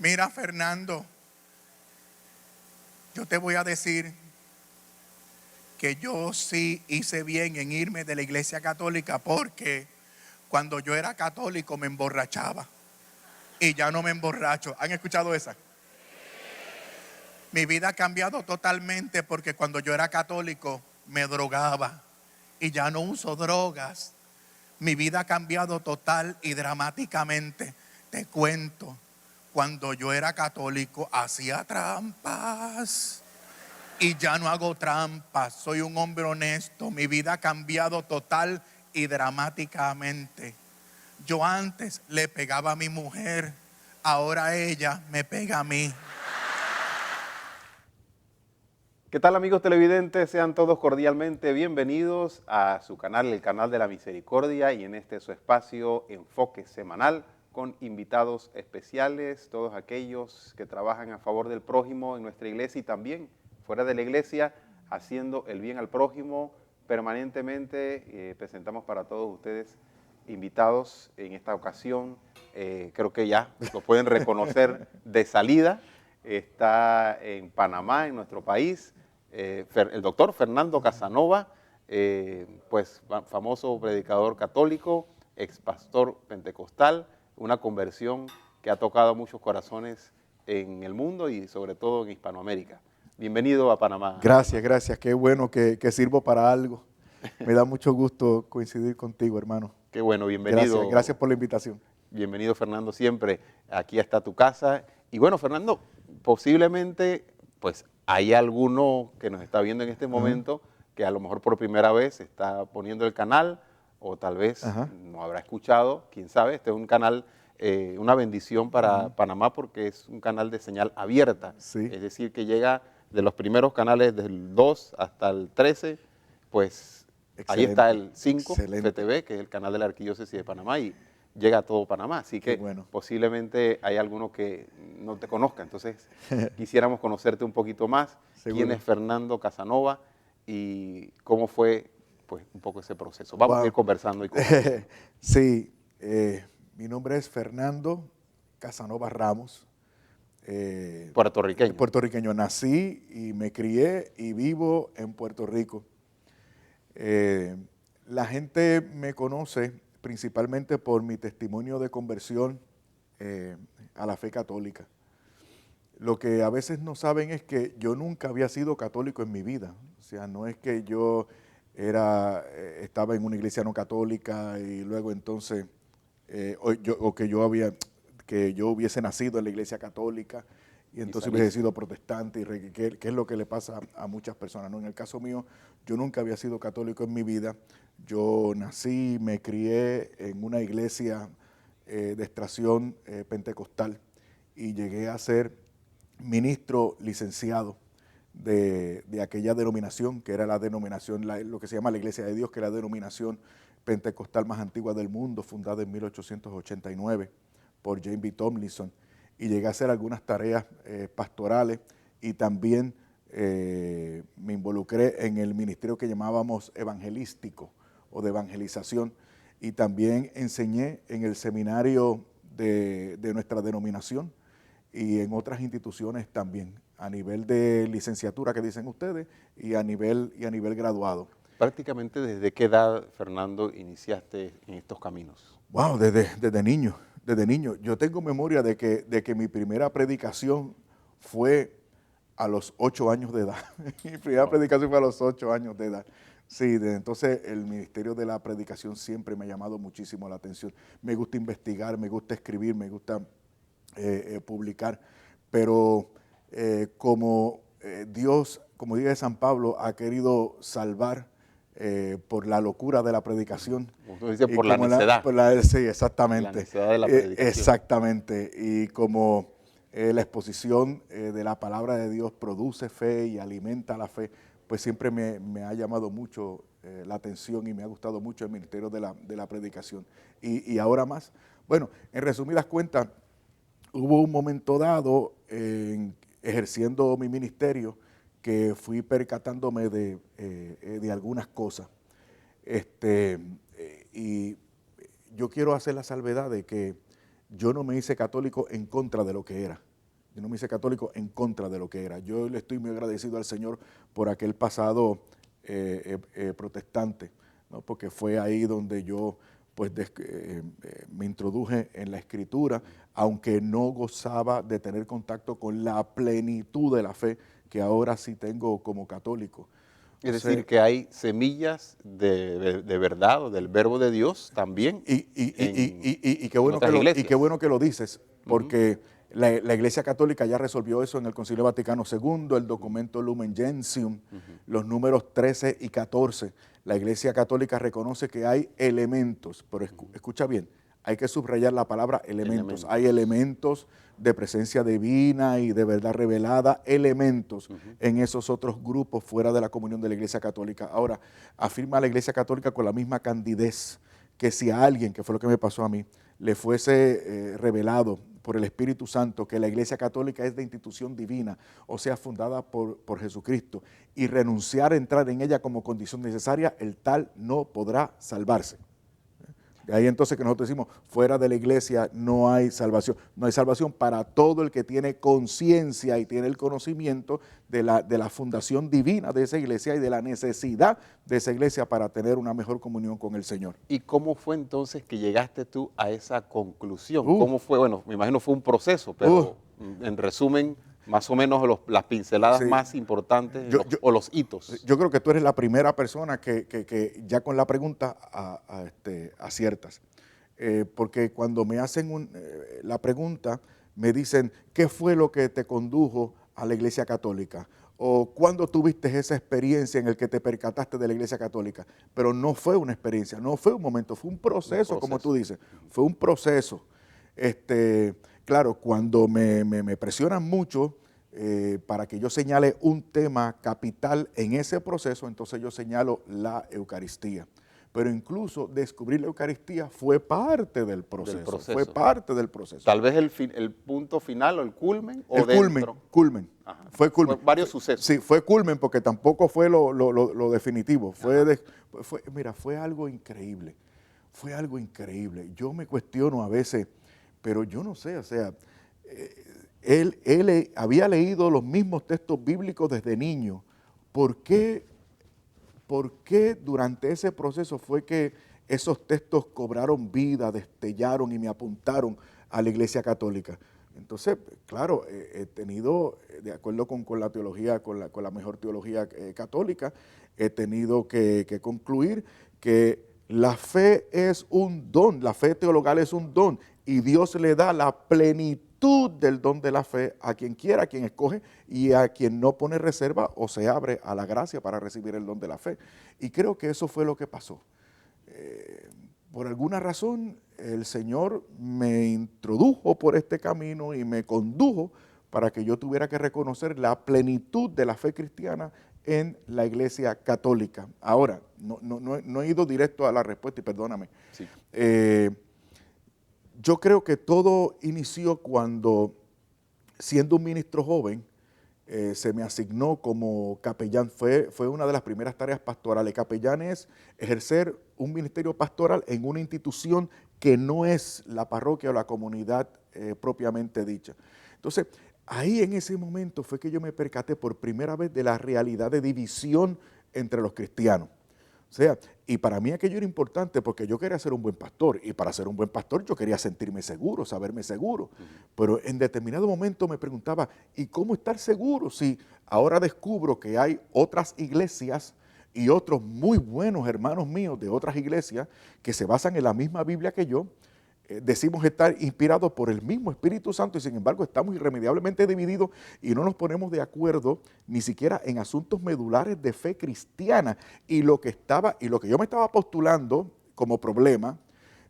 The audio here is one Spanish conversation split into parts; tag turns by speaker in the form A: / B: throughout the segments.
A: Mira, Fernando, yo te voy a decir que yo sí hice bien en irme de la iglesia católica, porque cuando yo era católico me emborrachaba y ya no me emborracho. ¿Han escuchado esa? Mi vida ha cambiado totalmente, porque cuando yo era católico me drogaba y ya no uso drogas. Mi vida ha cambiado total y dramáticamente. Te cuento, cuando yo era católico hacía trampas y ya no hago trampas. Soy un hombre honesto. Mi vida ha cambiado total y dramáticamente. Yo antes le pegaba a mi mujer, ahora ella me pega a mí.
B: ¿Qué tal, amigos televidentes? Sean todos cordialmente bienvenidos a su canal, el canal de la Misericordia, y en este su espacio Enfoque Semanal con invitados especiales, todos aquellos que trabajan a favor del prójimo en nuestra iglesia y también fuera de la iglesia, haciendo el bien al prójimo permanentemente. Presentamos para todos ustedes invitados en esta ocasión. Creo que ya lo pueden reconocer de salida. Está en Panamá, en nuestro país, el doctor Fernando Casanova, pues famoso predicador católico, ex pastor pentecostal, una conversión que ha tocado muchos corazones en el mundo y sobre todo en Hispanoamérica. Bienvenido a Panamá.
C: Gracias, gracias. Qué bueno que sirvo para algo. Me da mucho gusto coincidir contigo, hermano.
B: Qué bueno, bienvenido.
C: Gracias, gracias por la invitación.
B: Bienvenido, Fernando, siempre. Aquí está tu casa. Y bueno, Fernando, posiblemente pues hay alguno que nos está viendo en este momento que a lo mejor por primera vez está poniendo el canal, o tal vez no habrá escuchado, quién sabe. Este es un canal, una bendición para Panamá, porque es un canal de señal abierta.
C: Sí.
B: Es decir, que llega de los primeros canales del 2 hasta el 13, pues ahí está el 5, FTV, que es el canal de la Arquidiócesis de Panamá, y llega a todo Panamá. Así que posiblemente hay alguno que no te conozca. Entonces quisiéramos conocerte un poquito más. ¿Quién es Fernando Casanova y cómo fue pues un poco ese proceso? Vamos a ir conversando.
C: Sí, mi nombre es Fernando Casanova Ramos.
B: Puertorriqueño.
C: Puertorriqueño. Nací y me crié y vivo en Puerto Rico. La gente me conoce principalmente por mi testimonio de conversión a la fe católica. Lo que a veces no saben es que yo nunca había sido católico en mi vida. O sea, no es que yo estaba en una iglesia no católica y luego entonces, que yo hubiese nacido en la iglesia católica y entonces hubiese sido protestante, que es lo que le pasa a muchas personas, ¿no? En el caso mío, yo nunca había sido católico en mi vida. Yo nací, me crié en una iglesia de extracción pentecostal y llegué a ser ministro licenciado de aquella denominación, que era la denominación, lo que se llama la Iglesia de Dios, que era la denominación pentecostal más antigua del mundo, fundada en 1889 por James B. Tomlinson. Y llegué a hacer algunas tareas pastorales y también me involucré en el ministerio que llamábamos evangelístico o de evangelización, y también enseñé en el seminario de nuestra denominación y en otras instituciones también, a nivel de licenciatura que dicen ustedes y a nivel graduado.
B: Prácticamente, ¿desde qué edad, Fernando, iniciaste en estos caminos?
C: Wow, desde niño. Desde niño. Yo tengo memoria de que mi primera predicación fue a los 8 años de edad. Mi primera predicación fue a los 8 años de edad. Sí, desde entonces el ministerio de la predicación siempre me ha llamado muchísimo la atención. Me gusta investigar, me gusta escribir, me gusta publicar, pero como Dios, como dice San Pablo, ha querido salvar por la locura de la predicación.
B: Como tú dices, por la necedad.
C: Sí, exactamente.
B: La necedad de la predicación.
C: Exactamente. Y como la exposición de la palabra de Dios produce fe y alimenta la fe, pues siempre me ha llamado mucho la atención y me ha gustado mucho el ministerio de la predicación. Y ahora más. Bueno, en resumidas cuentas, hubo un momento dado, ejerciendo mi ministerio, que fui percatándome de algunas cosas. Y yo quiero hacer la salvedad de que yo no me hice católico en contra de lo que era. Yo no me hice católico en contra de lo que era. Yo le estoy muy agradecido al Señor por aquel pasado protestante, ¿no? Porque fue ahí donde yo pues me introduje en la escritura, aunque no gozaba de tener contacto con la plenitud de la fe que ahora sí tengo como católico.
B: Es decir, que hay semillas de verdad o del verbo de Dios también
C: Y qué
B: en
C: bueno
B: otras iglesias.
C: y qué bueno que lo dices, porque la Iglesia Católica ya resolvió eso en el Concilio Vaticano II, el documento Lumen Gentium, los números 13 y 14. La Iglesia Católica reconoce que hay elementos, pero escucha bien, hay que subrayar la palabra elementos. Hay elementos de presencia divina y de verdad revelada, elementos en esos otros grupos fuera de la comunión de la Iglesia Católica. Ahora, afirma la Iglesia Católica con la misma candidez que si a alguien, que fue lo que me pasó a mí, le fuese revelado por el Espíritu Santo que la Iglesia Católica es de institución divina, o sea, fundada por Jesucristo, y renunciar a entrar en ella como condición necesaria, el tal no podrá salvarse. De ahí entonces que nosotros decimos, fuera de la iglesia no hay salvación. No hay salvación para todo el que tiene conciencia y tiene el conocimiento de la fundación divina de esa iglesia y de la necesidad de esa iglesia para tener una mejor comunión con el Señor.
B: ¿Y cómo fue entonces que llegaste tú a esa conclusión? ¿Cómo fue? Bueno, me imagino fue un proceso, pero en resumen, más o menos las pinceladas
C: Sí.
B: más importantes o los hitos.
C: Yo creo que tú eres la primera persona que ya con la pregunta aciertas. Porque cuando me hacen la pregunta, me dicen, ¿qué fue lo que te condujo a la Iglesia Católica? O ¿cuándo tuviste esa experiencia en el que te percataste de la Iglesia Católica? Pero no fue una experiencia, no fue un momento, fue un proceso, como tú dices. Fue un proceso. Claro, cuando me presionan mucho para que yo señale un tema capital en ese proceso, entonces yo señalo la Eucaristía. Pero incluso descubrir la Eucaristía fue parte del proceso. Fue parte del proceso.
B: Tal vez el punto final o el culmen o
C: culmen.
B: Ajá.
C: Fue culmen.
B: Fue varios sucesos.
C: Sí, fue culmen porque tampoco fue lo definitivo. Mira, fue algo increíble. Fue algo increíble. Yo me cuestiono a veces, pero yo no sé, o sea, él había leído los mismos textos bíblicos desde niño. ¿Por qué durante ese proceso fue que esos textos cobraron vida, destellaron y me apuntaron a la Iglesia Católica? Entonces, claro, he tenido, de acuerdo con la teología, con la mejor teología católica, he tenido que concluir que la fe es un don, la fe teologal es un don y Dios le da la plenitud del don de la fe a quien quiera, a quien escoge y a quien no pone reserva o se abre a la gracia para recibir el don de la fe. Y creo que eso fue lo que pasó. Por alguna razón el Señor me introdujo por este camino y me condujo para que yo tuviera que reconocer la plenitud de la fe cristiana en la Iglesia Católica. Ahora, no he ido directo a la respuesta y perdóname.
B: Sí.
C: Yo creo que todo inició cuando, siendo un ministro joven, se me asignó como capellán. Fue una de las primeras tareas pastorales. Capellán es ejercer un ministerio pastoral en una institución que no es la parroquia o la comunidad propiamente dicha. Entonces, ahí en ese momento fue que yo me percaté por primera vez de la realidad de división entre los cristianos. O sea, y para mí aquello era importante porque yo quería ser un buen pastor y para ser un buen pastor yo quería sentirme seguro, saberme seguro. Pero en determinado momento me preguntaba, ¿y cómo estar seguro si ahora descubro que hay otras iglesias y otros muy buenos hermanos míos de otras iglesias que se basan en la misma Biblia que yo? Decimos estar inspirados por el mismo Espíritu Santo y sin embargo estamos irremediablemente divididos y no nos ponemos de acuerdo ni siquiera en asuntos medulares de fe cristiana. Y lo que yo me estaba postulando como problema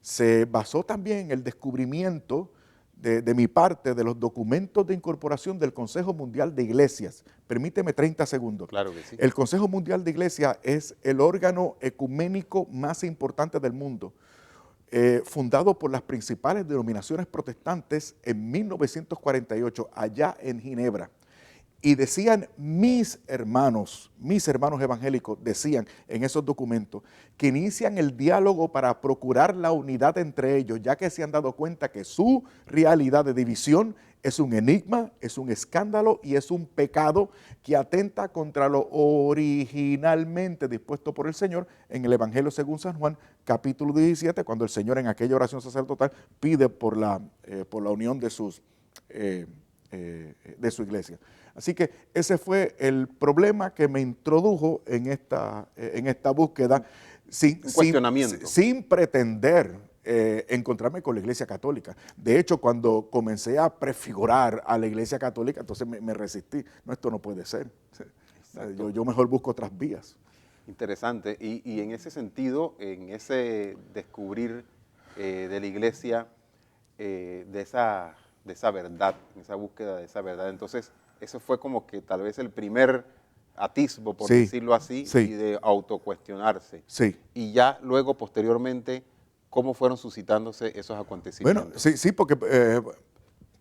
C: se basó también en el descubrimiento de mi parte de los documentos de incorporación del Consejo Mundial de Iglesias. Permíteme 30 segundos.
B: Claro que sí.
C: El Consejo Mundial de Iglesias es el órgano ecuménico más importante del mundo. Fundado por las principales denominaciones protestantes en 1948, allá en Ginebra. Y decían mis hermanos evangélicos, decían en esos documentos, que inician el diálogo para procurar la unidad entre ellos, ya que se han dado cuenta que su realidad de división es un enigma, es un escándalo y es un pecado que atenta contra lo originalmente dispuesto por el Señor en el Evangelio según San Juan, capítulo 17, cuando el Señor en aquella oración sacerdotal pide por la unión de su iglesia. Así que ese fue el problema que me introdujo en esta búsqueda sin pretender encontrarme con la Iglesia Católica. De hecho, cuando comencé a prefigurar a la Iglesia Católica, entonces me resistí. No, esto no puede ser. Yo mejor busco otras vías.
B: Interesante. Y en ese sentido, en ese descubrir de la Iglesia, de esa verdad, en esa búsqueda de esa verdad, entonces eso fue como que tal vez el primer atisbo, por decirlo así, y de autocuestionarse.
C: Sí.
B: Y ya luego, posteriormente, ¿cómo fueron suscitándose esos acontecimientos?
C: Bueno, sí, porque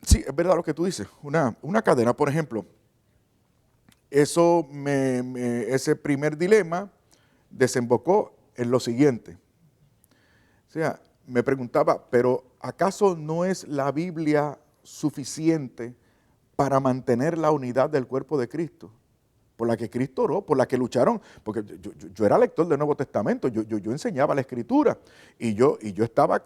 C: sí, es verdad lo que tú dices. Una cadena, por ejemplo, ese primer dilema desembocó en lo siguiente. O sea, me preguntaba, pero ¿acaso no es la Biblia suficiente para mantener la unidad del cuerpo de Cristo? Por la que Cristo oró, por la que lucharon, porque yo era lector del Nuevo Testamento, yo enseñaba la Escritura y yo estaba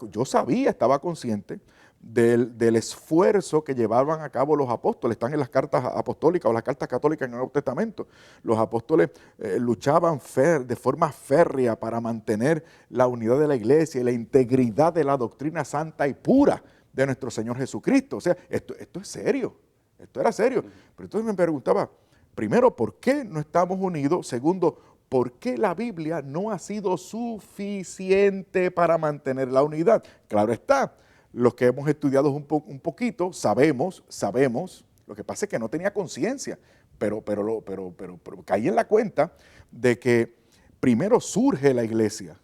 C: consciente del esfuerzo que llevaban a cabo los apóstoles. Están en las cartas apostólicas o las cartas católicas en el Nuevo Testamento. Los apóstoles luchaban de forma férrea para mantener la unidad de la iglesia y la integridad de la doctrina santa y pura de nuestro Señor Jesucristo. O sea, esto es serio, esto era serio. Pero entonces me preguntaba, primero, ¿por qué no estamos unidos? Segundo, ¿por qué la Biblia no ha sido suficiente para mantener la unidad? Claro está, los que hemos estudiado un poquito sabemos, lo que pasa es que no tenía conciencia, pero caí en la cuenta de que primero surge la iglesia.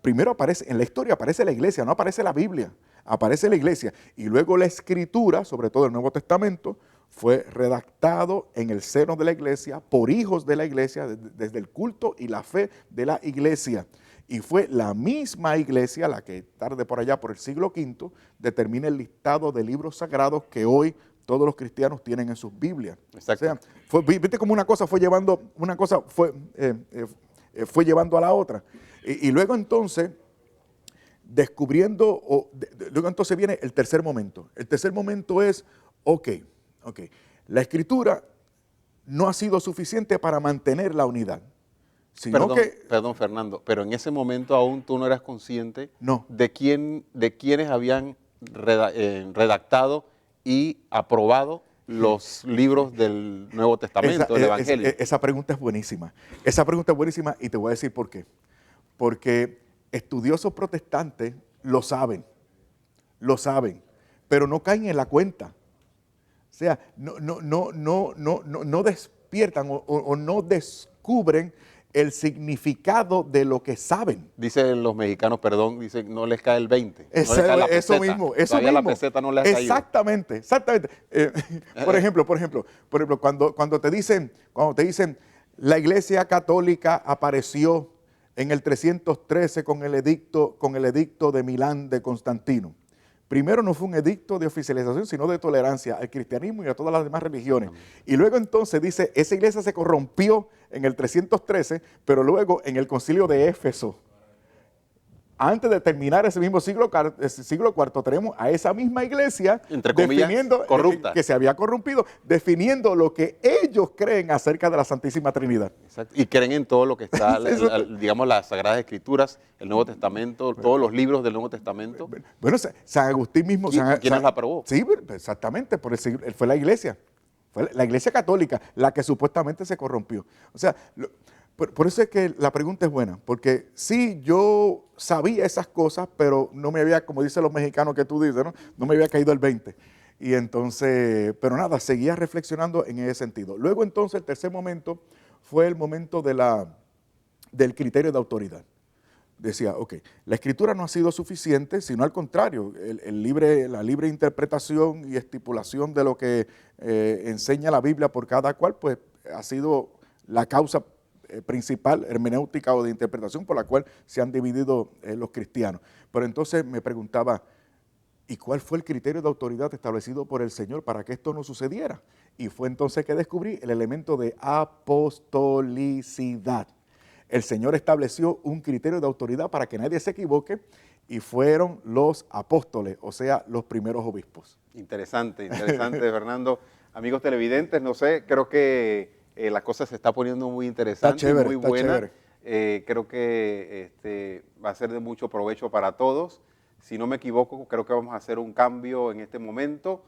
C: Primero aparece, en la historia aparece la iglesia, no aparece la Biblia, aparece la iglesia. Y luego la Escritura, sobre todo el Nuevo Testamento, fue redactado en el seno de la iglesia, por hijos de la iglesia, desde el culto y la fe de la iglesia. Y fue la misma iglesia la que tarde por allá, por el siglo V, determina el listado de libros sagrados que hoy todos los cristianos tienen en sus Biblias.
B: Exacto.
C: O sea, viste cómo una cosa fue llevando a la otra. Y luego entonces, luego entonces viene el tercer momento. El tercer momento es, ok, la Escritura no ha sido suficiente para mantener la unidad.
B: Perdón, Fernando, pero en ese momento aún tú no eras consciente de quiénes habían redactado y aprobado los libros del Nuevo Testamento, del Evangelio.
C: Esa pregunta es buenísima. Y te voy a decir por qué. Porque estudiosos protestantes lo saben, pero no caen en la cuenta. O sea, no despiertan o no descubren el significado de lo que saben.
B: Dicen los mexicanos, dicen no les cae el 20.
C: Eso mismo.
B: La peseta no les ha caído.
C: Exactamente. Por ejemplo, cuando te dicen, la Iglesia Católica apareció en el 313 con el edicto de Milán de Constantino. Primero no fue un edicto de oficialización, sino de tolerancia al cristianismo y a todas las demás religiones. Y luego entonces dice, esa iglesia se corrompió en el 313, pero luego en el concilio de Éfeso. Antes de terminar ese mismo siglo IV, tenemos a esa misma iglesia,
B: entre comillas, corrupta,
C: que se había corrompido, definiendo lo que ellos creen acerca de la Santísima Trinidad.
B: Exacto. Y creen en todo lo que está, digamos, las Sagradas Escrituras, el Nuevo Testamento, todos los libros del Nuevo Testamento.
C: Bueno, San Agustín mismo...
B: ¿Quién la aprobó?
C: Sí, exactamente, fue la iglesia. Fue la iglesia católica la que supuestamente se corrompió. O sea... Por eso es que la pregunta es buena, porque sí, yo sabía esas cosas, pero no me había, como dicen los mexicanos que tú dices, no me había caído el 20. Y entonces, pero nada, seguía reflexionando en ese sentido. Luego entonces el tercer momento fue el momento del criterio de autoridad. Decía, ok, la Escritura no ha sido suficiente, sino al contrario, la libre interpretación y estipulación de lo que enseña la Biblia por cada cual, pues ha sido la causa principal, hermenéutica o de interpretación por la cual se han dividido los cristianos. Pero entonces me preguntaba, ¿Y cuál fue el criterio de autoridad establecido por el Señor para que esto no sucediera? Y fue entonces que descubrí el elemento de apostolicidad. El Señor estableció un criterio de autoridad para que nadie se equivoque y fueron los apóstoles, o sea, los primeros obispos.
B: Interesante, interesante, Fernando. Amigos televidentes, no sé, creo que la cosa se está poniendo muy interesante,
C: Está chévere,
B: muy
C: está
B: buena.
C: chévere.
B: Creo que va a ser de mucho provecho para todos. Si no me equivoco, creo que vamos a hacer un cambio en este momento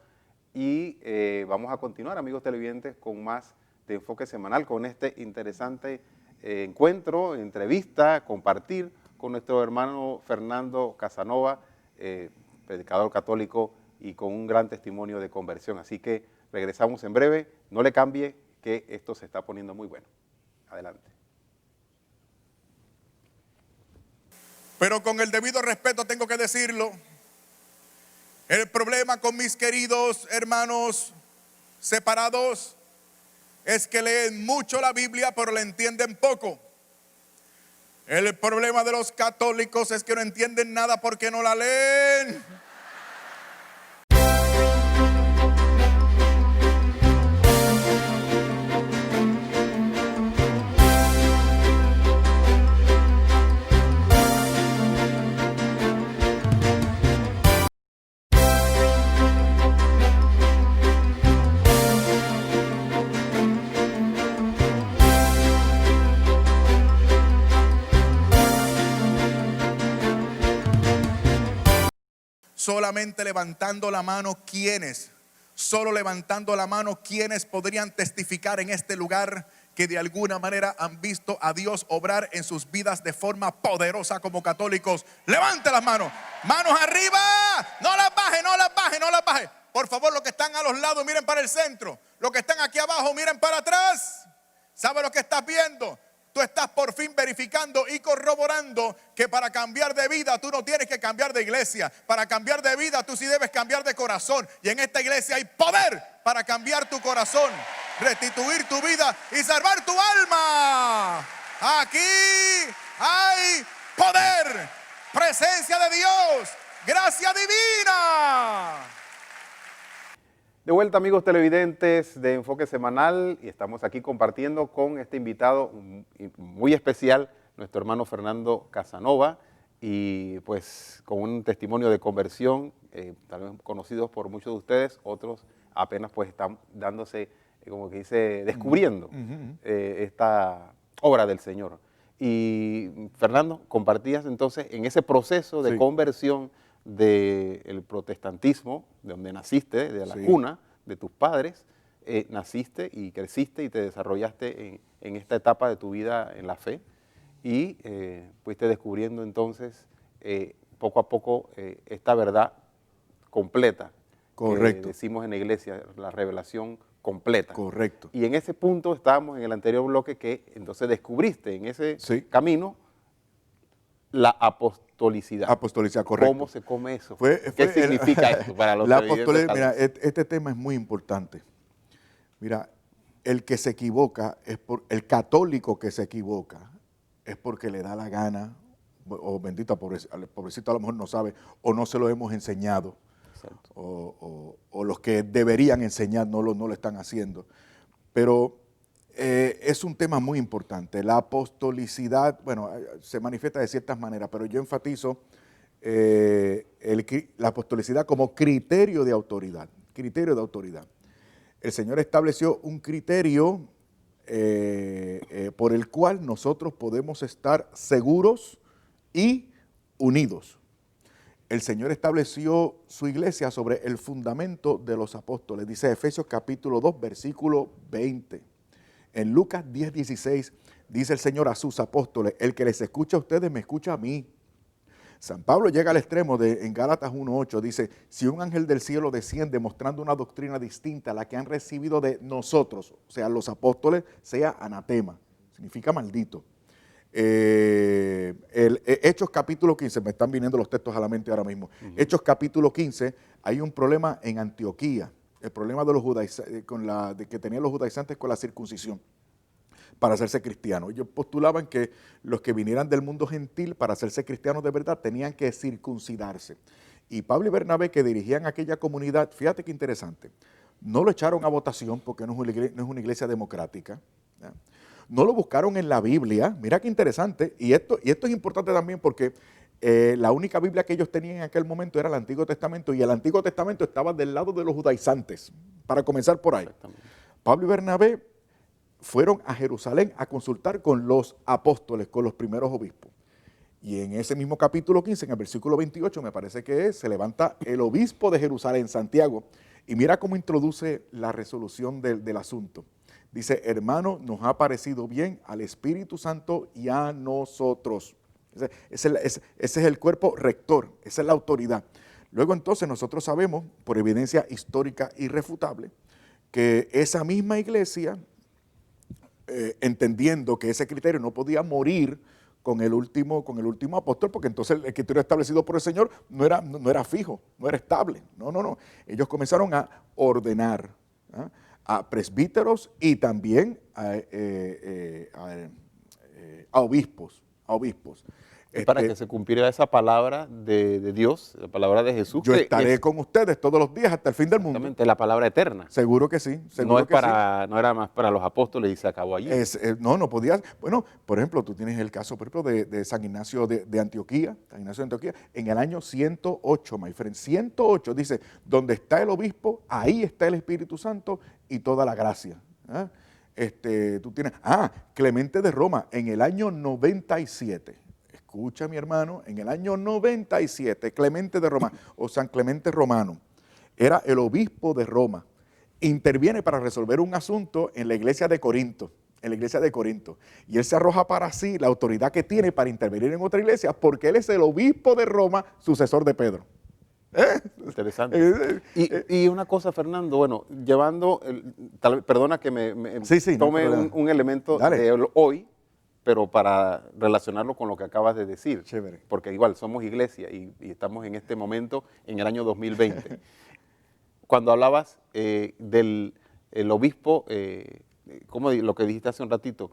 B: y vamos a continuar, amigos televidentes, con más de Enfoque Semanal, con este interesante encuentro, entrevista, compartir con nuestro hermano Fernando Casanova, predicador católico y con un gran testimonio de conversión. Así que regresamos en breve, no le cambie que esto se está poniendo muy bueno. Adelante.
A: Pero con el debido respeto tengo que decirlo. El problema con mis queridos hermanos separados es que leen mucho la Biblia, pero la entienden poco. El problema de los católicos es que no entienden nada porque no la leen. Solamente levantando la mano, ¿quiénes? Solo levantando la mano, ¿quiénes podrían testificar en este lugar que de alguna manera han visto a Dios obrar en sus vidas de forma poderosa como católicos? Levante las manos, manos arriba, no las baje, no las baje, no las baje. Por favor, los que están a los lados, miren para el centro. Los que están aquí abajo, miren para atrás. ¿Sabe lo que estás viendo? Tú estás por fin verificando y corroborando que para cambiar de vida tú no tienes que cambiar de iglesia. Para cambiar de vida tú sí debes cambiar de corazón. Y en esta iglesia hay poder para cambiar tu corazón, restituir tu vida y salvar tu alma. Aquí hay poder, presencia de Dios, gracia divina.
B: De vuelta, amigos televidentes de Enfoque Semanal, y estamos aquí compartiendo con este invitado muy especial, nuestro hermano Fernando Casanova, y pues con un testimonio de conversión, tal vez conocidos por muchos de ustedes, otros apenas pues están dándose, como que dice, descubriendo esta obra del Señor. Y Fernando, compartías entonces en ese proceso de conversión del protestantismo, de donde naciste, de la cuna de tus padres, naciste y creciste y te desarrollaste en esta etapa de tu vida en la fe y fuiste descubriendo entonces poco a poco esta verdad completa.
C: Correcto.
B: Decimos en la iglesia, la revelación completa.
C: Correcto.
B: Y en ese punto estábamos en el anterior bloque que entonces descubriste en ese camino la apostolicidad.
C: Apostolicidad, correcto.
B: ¿Cómo se come eso? ¿Qué significa esto para los
C: la
B: televidentes?
C: Mira, este tema es muy importante. Mira, el que se equivoca, el católico que se equivoca, es porque le da la gana, o bendito, al pobrecito a lo mejor no sabe, o no se lo hemos enseñado, o los que deberían enseñar no lo están haciendo. Pero es un tema muy importante. La apostolicidad, bueno, se manifiesta de ciertas maneras, pero yo enfatizo la apostolicidad como criterio de autoridad. Criterio de autoridad. El Señor estableció un criterio por el cual nosotros podemos estar seguros y unidos. El Señor estableció su iglesia sobre el fundamento de los apóstoles. Dice Efesios capítulo 2, versículo 20. En Lucas 10, 16 dice el Señor a sus apóstoles: el que les escucha a ustedes me escucha a mí. San Pablo llega al extremo en Gálatas 1:8, dice: si un ángel del cielo desciende mostrando una doctrina distinta a la que han recibido de nosotros, o sea, los apóstoles, sea anatema, significa maldito. Hechos capítulo 15, me están viniendo los textos a la mente ahora mismo. Hechos capítulo 15, hay un problema en Antioquía, el problema de los que tenían los judaizantes con la circuncisión para hacerse cristianos. Ellos postulaban que los que vinieran del mundo gentil para hacerse cristianos de verdad tenían que circuncidarse. Y Pablo y Bernabé, que dirigían aquella comunidad, fíjate qué interesante, no lo echaron a votación porque no es una iglesia democrática, ¿ya? No lo buscaron en la Biblia, mira qué interesante, y esto es importante también porque la única Biblia que ellos tenían en aquel momento era el Antiguo Testamento, y el Antiguo Testamento estaba del lado de los judaizantes, para comenzar por ahí. Pablo y Bernabé fueron a Jerusalén a consultar con los apóstoles, con los primeros obispos. Y en ese mismo capítulo 15, en el versículo 28, me parece que se levanta el obispo de Jerusalén, Santiago, y mira cómo introduce la resolución del asunto. Dice, hermano, nos ha parecido bien al Espíritu Santo y a nosotros. Ese es el cuerpo rector, esa es la autoridad. Luego entonces nosotros sabemos, por evidencia histórica irrefutable, que esa misma iglesia, entendiendo que ese criterio no podía morir con el último apóstol, porque entonces el criterio establecido por el Señor no era fijo, no era estable. No. Ellos comenzaron a ordenar, ¿ah?, a presbíteros y también a obispos.
B: Y para que se cumpliera esa palabra de Dios, la palabra de Jesús.
C: Yo estaré con ustedes todos los días hasta el fin del mundo.
B: Exactamente, la palabra eterna.
C: Seguro que sí.
B: No era más para los apóstoles y se acabó allí.
C: No podía. Bueno, por ejemplo, tú tienes el caso, por ejemplo, de San Ignacio de Antioquía. San Ignacio de Antioquía, en el año 108, my friend. 108 dice, donde está el obispo, ahí está el Espíritu Santo y toda la gracia. ¿Ah? Tú tienes, Clemente de Roma, en el año 97. Escucha, mi hermano, en el año 97, Clemente de Roma, o San Clemente Romano, era el obispo de Roma, interviene para resolver un asunto en la iglesia de Corinto, y él se arroja para sí la autoridad que tiene para intervenir en otra iglesia, porque él es el obispo de Roma, sucesor de Pedro.
B: Interesante. Y una cosa, Fernando, bueno, llevando, perdona que me tome no un elemento de hoy, pero para relacionarlo con lo que acabas de decir.
C: Chévere.
B: Porque igual somos iglesia y estamos en este momento, en el año 2020. Cuando hablabas del obispo, ¿cómo lo que dijiste hace un ratito?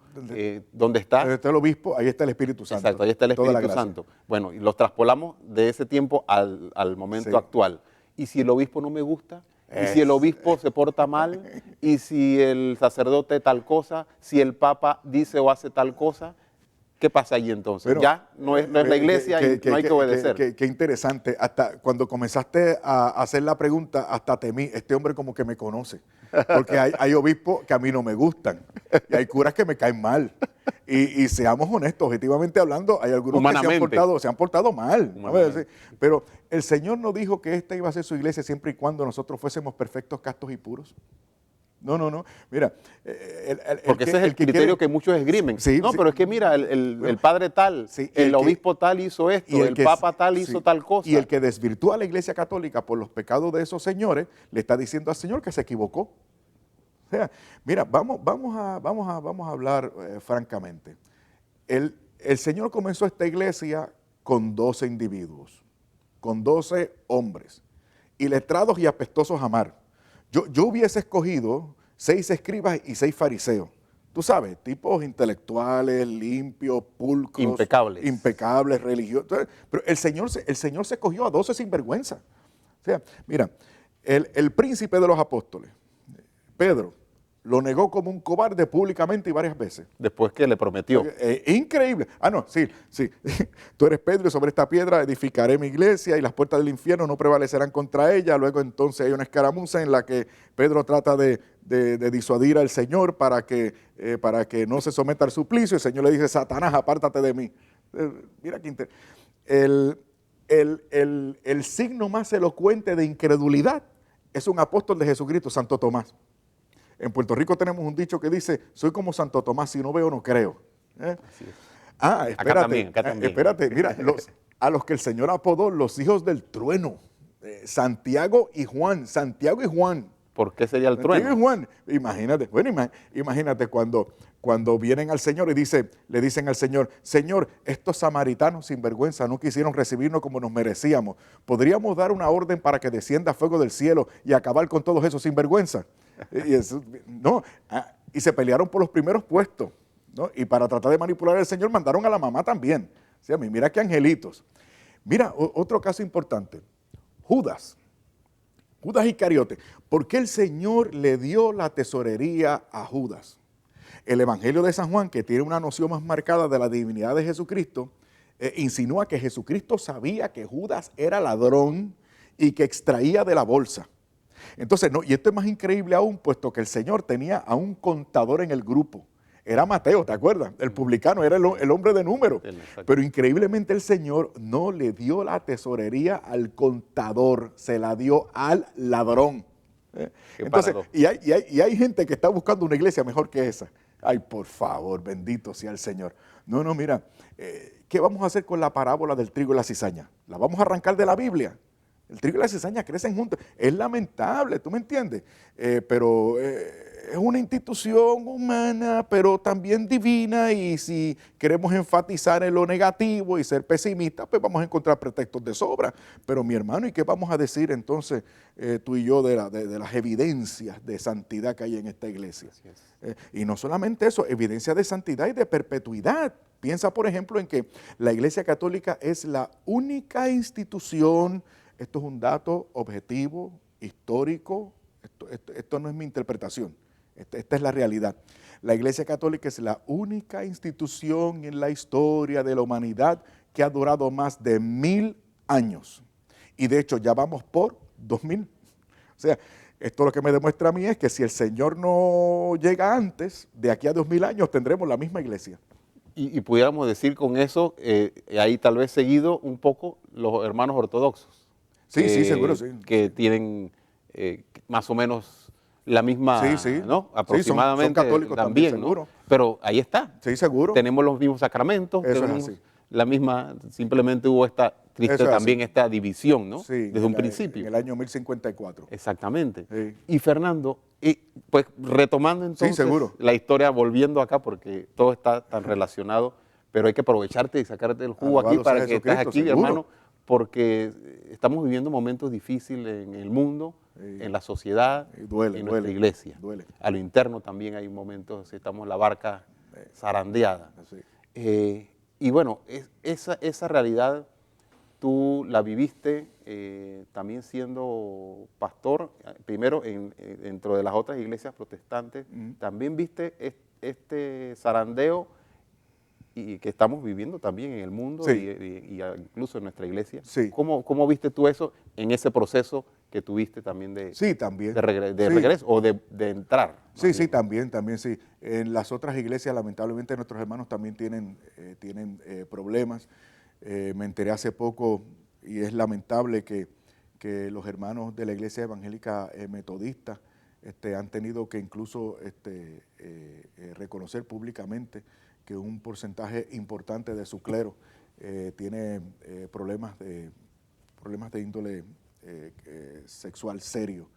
B: ¿Dónde está?
C: Donde está el obispo, ahí está el Espíritu Santo.
B: Exacto, ahí está el Espíritu Santo. Bueno, y los traspolamos de ese tiempo al momento actual. ¿Y si el obispo no me gusta? ¿Y si el obispo se porta mal? ¿Y si el sacerdote tal cosa? ¿Si el papa dice o hace tal cosa? ¿Qué pasa allí entonces? Bueno, ya no es la iglesia y no hay que obedecer.
C: Qué interesante. Hasta cuando comenzaste a hacer la pregunta, hasta temí, este hombre como que me conoce. Porque hay obispos que a mí no me gustan y hay curas que me caen mal. Y seamos honestos, objetivamente hablando, hay algunos que se han portado mal. Pero el Señor no dijo que esta iba a ser su iglesia siempre y cuando nosotros fuésemos perfectos, castos y puros. No. Mira.
B: Porque ese es el criterio que muchos esgrimen. Pero es que mira, el padre tal, el obispo tal hizo esto, el papa tal hizo tal cosa.
C: Y el que desvirtúa a la iglesia católica por los pecados de esos señores, le está diciendo al Señor que se equivocó. O sea, mira, vamos a hablar francamente. El Señor comenzó esta iglesia con 12 individuos, con 12 hombres, iletrados y apestosos a amar. Yo hubiese escogido 6 escribas y 6 fariseos. Tú sabes, tipos intelectuales, limpios, pulcros. Impecables, religiosos. Pero el Señor se escogió a 12 sinvergüenza. O sea, mira, el príncipe de los apóstoles, Pedro, lo negó como un cobarde públicamente y varias veces.
B: Después que le prometió.
C: Increíble. Sí. Tú eres Pedro y sobre esta piedra edificaré mi iglesia y las puertas del infierno no prevalecerán contra ella. Luego entonces hay una escaramuza en la que Pedro trata de disuadir al Señor para que no se someta al suplicio. El Señor le dice, Satanás, apártate de mí. Mira qué interesante. El signo más elocuente de incredulidad es un apóstol de Jesucristo, Santo Tomás. En Puerto Rico tenemos un dicho que dice, soy como Santo Tomás, si no veo no creo.
B: Así es.
C: Espérate,
B: acá también.
C: Espérate, mira, a los que el Señor apodó los hijos del trueno, Santiago y Juan.
B: ¿Por qué sería el trueno?
C: Santiago y Juan, imagínate cuando vienen al Señor y le dicen al Señor, Señor, estos samaritanos sinvergüenza no quisieron recibirnos como nos merecíamos. ¿Podríamos dar una orden para que descienda fuego del cielo y acabar con todos esos sinvergüenza? Y se pelearon por los primeros puestos, ¿no? Y para tratar de manipular al Señor mandaron a la mamá también. O sea, mira qué angelitos. Mira, otro caso importante. Judas. Judas Iscariote. ¿Por qué el Señor le dio la tesorería a Judas? El Evangelio de San Juan, que tiene una noción más marcada de la divinidad de Jesucristo, insinúa que Jesucristo sabía que Judas era ladrón y que extraía de la bolsa. Entonces, no, y esto es más increíble aún, puesto que el Señor tenía a un contador en el grupo. Era Mateo, ¿te acuerdas? El publicano, era el hombre de número. Pero increíblemente el Señor no le dio la tesorería al contador, se la dio al ladrón. Entonces, y hay gente que está buscando una iglesia mejor que esa. Ay, por favor, bendito sea el Señor. No, mira, ¿qué vamos a hacer con la parábola del trigo y la cizaña? ¿La vamos a arrancar de la Biblia? El trigo y la cizaña crecen juntos. Es lamentable, ¿tú me entiendes? Pero es una institución humana, pero también divina, y si queremos enfatizar en lo negativo y ser pesimistas, pues vamos a encontrar pretextos de sobra. Pero mi hermano, ¿y qué vamos a decir entonces tú y yo de las evidencias de santidad que hay en esta iglesia? Y no solamente eso, evidencia de santidad y de perpetuidad. Piensa, por ejemplo, en que la Iglesia Católica es la única institución. Esto es un dato objetivo, histórico, esto no es mi interpretación, esta es la realidad. La Iglesia Católica es la única institución en la historia de la humanidad que ha durado más de 1000 años. Y de hecho ya vamos por 2000. O sea, esto lo que me demuestra a mí es que si el Señor no llega antes, de aquí a 2000 años tendremos la misma iglesia.
B: Y pudiéramos decir con eso, ahí tal vez seguido un poco los hermanos ortodoxos.
C: Sí, seguro, sí.
B: Que tienen más o menos la misma, ¿no? Aproximadamente.
C: Son católicos también,
B: ¿no?
C: seguro.
B: Pero ahí está.
C: Sí, seguro.
B: Tenemos los mismos sacramentos.
C: Eso
B: tenemos
C: es así.
B: la misma, simplemente hubo esta esta división, ¿no?
C: Sí,
B: desde un principio.
C: En el año 1054.
B: Exactamente.
C: Sí.
B: Y Fernando, pues retomando entonces
C: seguro.
B: la historia, volviendo acá, porque todo está tan relacionado, pero hay que aprovecharte y sacarte el jugo aquí para que estés aquí,
C: seguro.
B: hermano, porque estamos viviendo momentos difíciles en el mundo, en la sociedad, en nuestra iglesia.
C: Duele.
B: A lo interno también hay momentos, estamos en la barca zarandeada. Y bueno, esa realidad tú la viviste también siendo pastor, primero dentro de las otras iglesias protestantes. También viste este zarandeo y que estamos viviendo también en el mundo y incluso en nuestra iglesia.
C: Sí.
B: ¿Cómo viste tú eso en ese proceso que tuviste también
C: también.
B: de regreso o de entrar?
C: Sí, también, sí. En las otras iglesias, lamentablemente, nuestros hermanos también tienen problemas. Me enteré hace poco, y es lamentable, que los hermanos de la iglesia evangélica metodista han tenido que incluso reconocer públicamente que un porcentaje importante de su clero tiene problemas de índole sexual serio,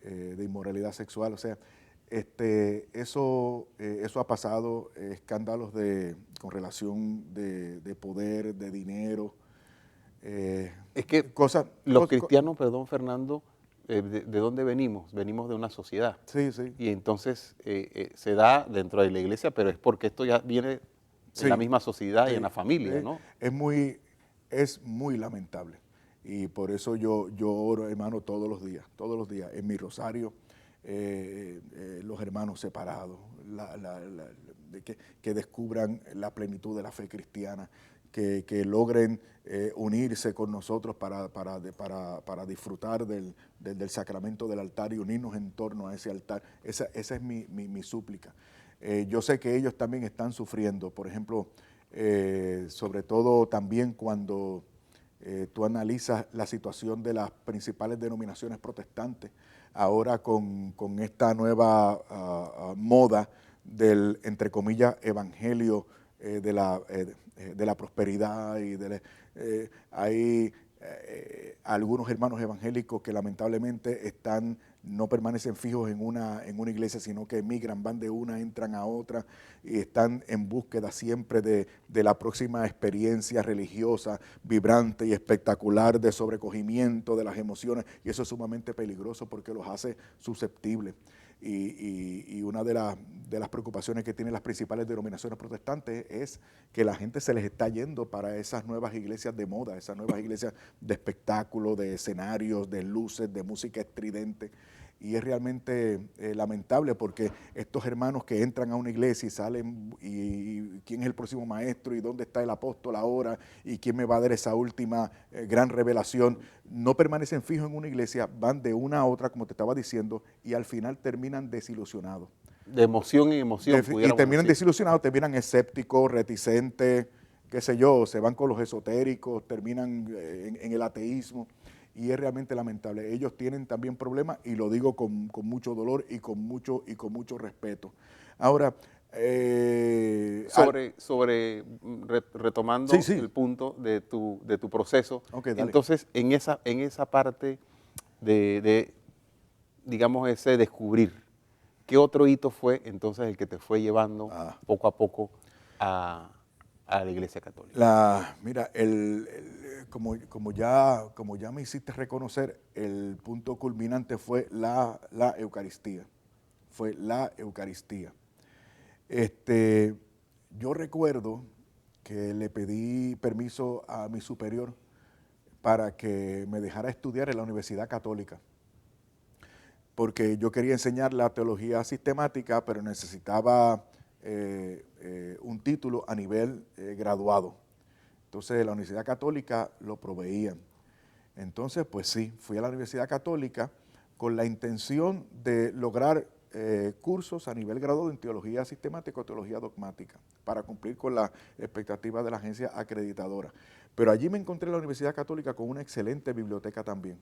C: de inmoralidad sexual. O sea, eso ha pasado, escándalos con relación de poder, de dinero.
B: Es que los cristianos, perdón Fernando, ¿de dónde venimos? Venimos de una sociedad.
C: Sí.
B: Y entonces se da dentro de la iglesia, pero es porque esto ya viene en la misma sociedad y en la familia, ¿no?
C: Es muy lamentable. Y por eso yo oro, hermano, todos los días, en mi rosario, los hermanos separados, que descubran la plenitud de la fe cristiana, que logren unirse con nosotros para disfrutar del sacramento del altar y unirnos en torno a ese altar. Esa es mi súplica. Yo sé que ellos también están sufriendo, por ejemplo, sobre todo también cuando tú analizas la situación de las principales denominaciones protestantes, ahora con esta nueva moda del, entre comillas, evangelio de la prosperidad, y hay algunos hermanos evangélicos que lamentablemente no permanecen fijos en una iglesia, sino que emigran, van de una, entran a otra, y están en búsqueda siempre de la próxima experiencia religiosa, vibrante y espectacular, de sobrecogimiento de las emociones, y eso es sumamente peligroso porque los hace susceptibles. Y una de las preocupaciones que tienen las principales denominaciones protestantes es que la gente se les está yendo para esas nuevas iglesias de moda, esas nuevas iglesias de espectáculo, de escenarios, de luces, de música estridente. Y es realmente lamentable porque estos hermanos que entran a una iglesia y salen, y quién es el próximo maestro, y dónde está el apóstol ahora, y quién me va a dar esa última gran revelación, no permanecen fijos en una iglesia, van de una a otra, como te estaba diciendo, y al final terminan desilusionados.
B: De emoción en emoción.
C: Y terminan desilusionados, terminan escépticos, reticentes, qué sé yo, se van con los esotéricos, terminan en el ateísmo. Y es realmente lamentable. Ellos tienen también problemas, y lo digo con mucho dolor y con mucho respeto. Ahora,
B: retomando
C: sí.
B: el punto de tu proceso,
C: Okay, dale.
B: entonces en esa parte de, digamos, ese descubrir, ¿qué otro hito fue entonces el que te fue llevando poco a poco a la Iglesia Católica?
C: Mira, como ya me hiciste reconocer, el punto culminante fue la Eucaristía. Fue la Eucaristía. Yo recuerdo que le pedí permiso a mi superior para que me dejara estudiar en la Universidad Católica, porque yo quería enseñar la teología sistemática, pero necesitaba un título a nivel graduado. Entonces la Universidad Católica lo proveía. Entonces, pues sí, fui a la Universidad Católica con la intención de lograr cursos a nivel graduado en teología sistemática o teología dogmática, para cumplir con las expectativas de la agencia acreditadora. Pero allí me encontré en la Universidad Católica con una excelente biblioteca también,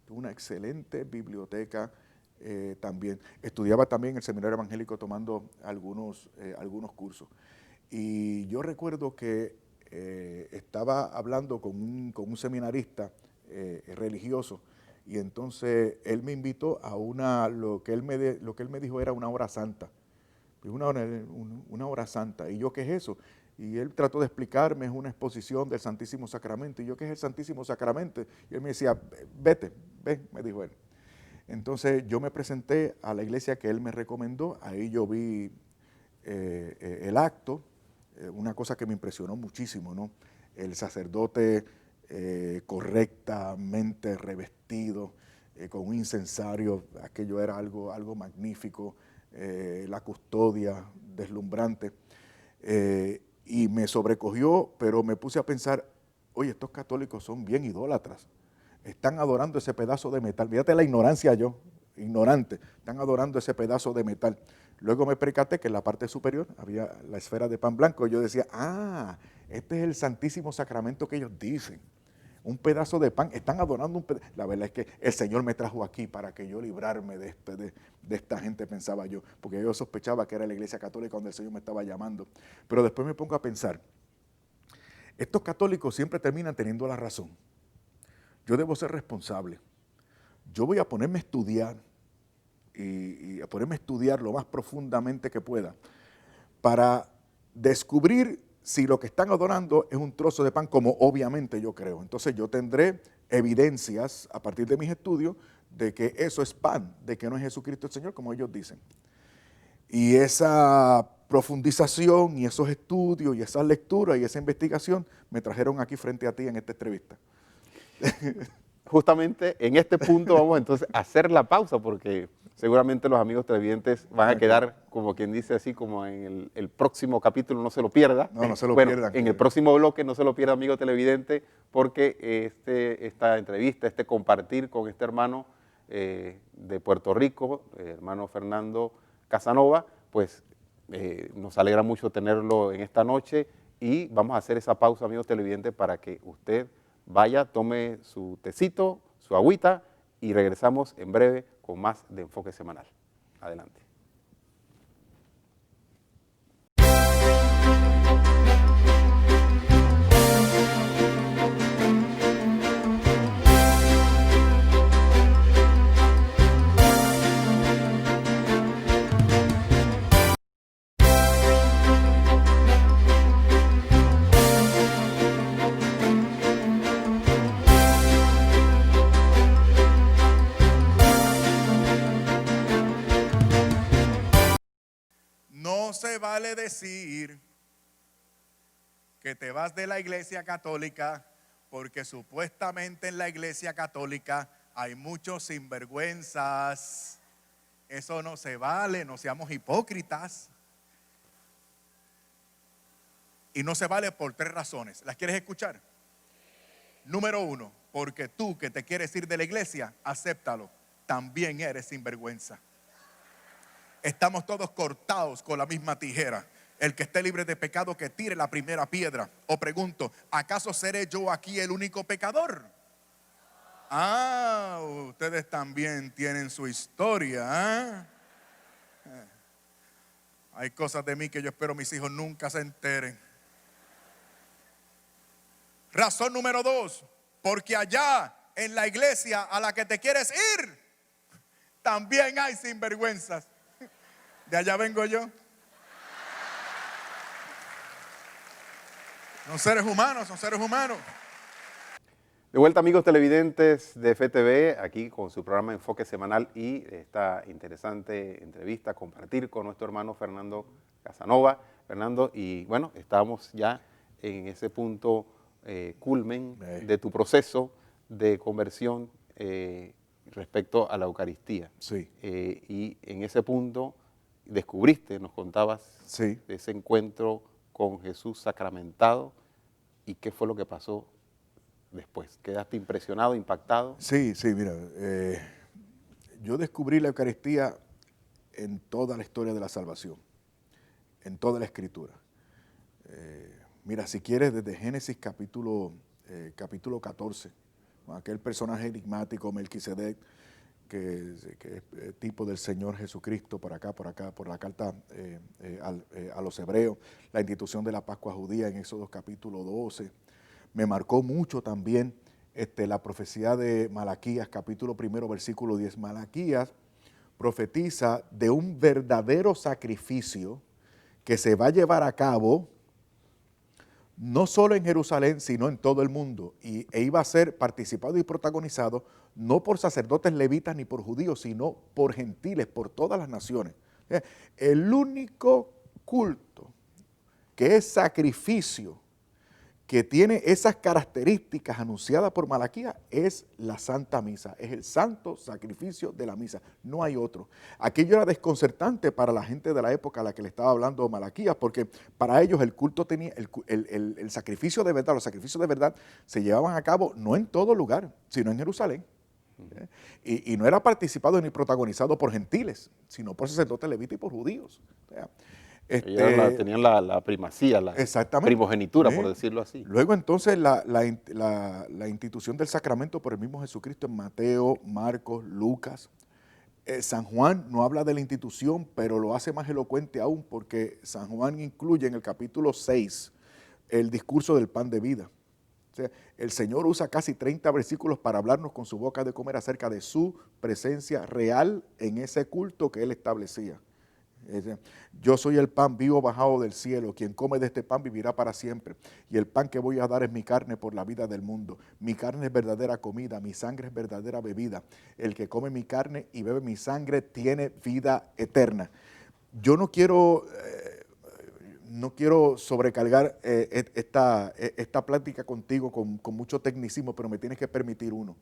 C: una excelente biblioteca también. Estudiaba también en el seminario evangélico tomando algunos cursos. Y yo recuerdo que estaba hablando con un seminarista religioso, y entonces él me invitó a lo que él me dijo era una hora santa. Una hora santa. ¿Y yo qué es eso? Y él trató de explicarme, es una exposición del Santísimo Sacramento. ¿Y yo qué es el Santísimo Sacramento? Y él me decía, ven, me dijo él. Entonces yo me presenté a la iglesia que él me recomendó, ahí yo vi el acto, una cosa que me impresionó muchísimo, ¿no? El sacerdote correctamente revestido, con un incensario, aquello era algo magnífico, la custodia deslumbrante, y me sobrecogió, pero me puse a pensar, oye, estos católicos son bien idólatras. Están adorando ese pedazo de metal. Fíjate la ignorancia ignorante. Están adorando ese pedazo de metal. Luego me percaté que en la parte superior había la esfera de pan blanco. Y yo decía, este es el Santísimo Sacramento que ellos dicen. Un pedazo de pan. Están adorando un pedazo. La verdad es que el Señor me trajo aquí para que yo librarme de esta gente, pensaba yo. Porque yo sospechaba que era la Iglesia Católica donde el Señor me estaba llamando. Pero después me pongo a pensar, estos católicos siempre terminan teniendo la razón. Yo debo ser responsable. Yo voy a ponerme a estudiar y a ponerme a estudiar lo más profundamente que pueda para descubrir si lo que están adorando es un trozo de pan, como obviamente yo creo. Entonces yo tendré evidencias a partir de mis estudios de que eso es pan, de que no es Jesucristo el Señor, como ellos dicen. Y esa profundización y esos estudios y esas lecturas y esa investigación me trajeron aquí frente a ti en esta entrevista.
B: Justamente en este punto vamos entonces a hacer la pausa, porque seguramente los amigos televidentes van a quedar, como quien dice así, como en el próximo capítulo, no se lo pierda.
C: No se lo pierdan.
B: En el próximo bloque no se lo pierda, amigo televidente, porque esta entrevista, este compartir con este hermano de Puerto Rico, hermano Fernando Casanova, pues nos alegra mucho tenerlo en esta noche, y vamos a hacer esa pausa, amigos televidentes, para que usted vaya, tome su tecito, su agüita, y regresamos en breve con más de Enfoque Semanal. Adelante.
A: se vale decir que te vas de la iglesia católica porque supuestamente en la iglesia católica hay muchos sinvergüenzas. Eso no se vale, no seamos hipócritas. Y no se vale por 3 razones. ¿Las quieres escuchar? Número 1, porque tú que te quieres ir de la iglesia, acéptalo, también eres sinvergüenza. Estamos todos cortados con la misma tijera. El que esté libre de pecado que tire la primera piedra. O pregunto, ¿acaso seré yo aquí el único pecador? Ah, ustedes también tienen su historia, ¿eh? Hay cosas de mí que yo espero mis hijos nunca se enteren. Razón número 2, porque allá en la iglesia a la que te quieres ir, también hay sinvergüenzas. De allá vengo yo. Son seres humanos, son seres humanos.
B: De vuelta, amigos televidentes de FTV, aquí con su programa Enfoque Semanal y esta interesante entrevista, compartir con nuestro hermano Fernando Casanova. Fernando, y bueno, estamos ya en ese punto culmen de tu proceso de conversión respecto a la Eucaristía.
C: Sí.
B: Y en ese punto descubriste, nos contabas,
C: Sí.
B: de ese encuentro con Jesús sacramentado. ¿Y qué fue lo que pasó después? ¿Quedaste impresionado, impactado?
C: Sí, mira, yo descubrí la Eucaristía en toda la historia de la salvación, en toda la Escritura. Mira, si quieres, desde Génesis capítulo 14, con aquel personaje enigmático, Melquisedec, que es tipo del Señor Jesucristo, por la carta a los hebreos, la institución de la Pascua judía en Éxodo capítulo 12. Me marcó mucho también la profecía de Malaquías, capítulo 1, versículo 10. Malaquías profetiza de un verdadero sacrificio que se va a llevar a cabo no solo en Jerusalén, sino en todo el mundo, e iba a ser participado y protagonizado no por sacerdotes levitas ni por judíos, sino por gentiles, por todas las naciones. El único culto que es sacrificio, que tiene esas características anunciadas por Malaquías, es la Santa Misa, es el santo sacrificio de la misa, no hay otro. Aquello era desconcertante para la gente de la época a la que le estaba hablando Malaquías, porque para ellos el culto tenía, el sacrificio de verdad, los sacrificios de verdad se llevaban a cabo no en todo lugar, sino en Jerusalén. Y no era participado ni protagonizado por gentiles, sino por sacerdotes levitas y por judíos.
B: Tenían la primacía, la primogenitura, por decirlo así.
C: Luego entonces la institución del sacramento por el mismo Jesucristo en Mateo, Marcos, Lucas. San Juan no habla de la institución, pero lo hace más elocuente aún, porque San Juan incluye en el capítulo 6 el discurso del pan de vida. O sea, el Señor usa casi 30 versículos para hablarnos con su boca de comer acerca de su presencia real en ese culto que Él establecía. Yo soy el pan vivo bajado del cielo, quien come de este pan vivirá para siempre, y el pan que voy a dar es mi carne por la vida del mundo. Mi carne es verdadera comida, mi sangre es verdadera bebida. El que come mi carne y bebe mi sangre tiene vida eterna. Yo no quiero sobrecargar esta plática contigo con mucho tecnicismo, pero me tienes que permitir uno,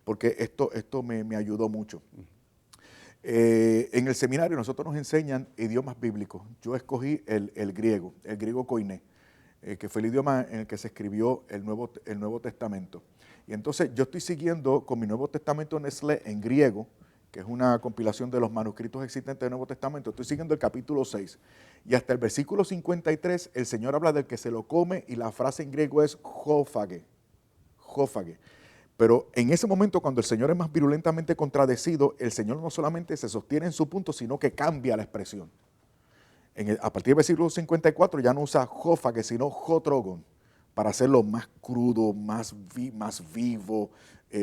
C: porque esto me ayudó mucho. En el seminario nosotros nos enseñan idiomas bíblicos. Yo escogí el griego koiné, que fue el idioma en el que se escribió el Nuevo Testamento. Y entonces yo estoy siguiendo con mi Nuevo Testamento Nestlé en griego, que es una compilación de los manuscritos existentes del Nuevo Testamento. Estoy siguiendo el capítulo 6. Y hasta el versículo 53 el Señor habla del que se lo come, y la frase en griego es jófage. Pero en ese momento, cuando el Señor es más virulentamente contradecido, el Señor no solamente se sostiene en su punto, sino que cambia la expresión. A partir del versículo 54 ya no usa jófage, sino jotrogon, para hacerlo más crudo, más vivo,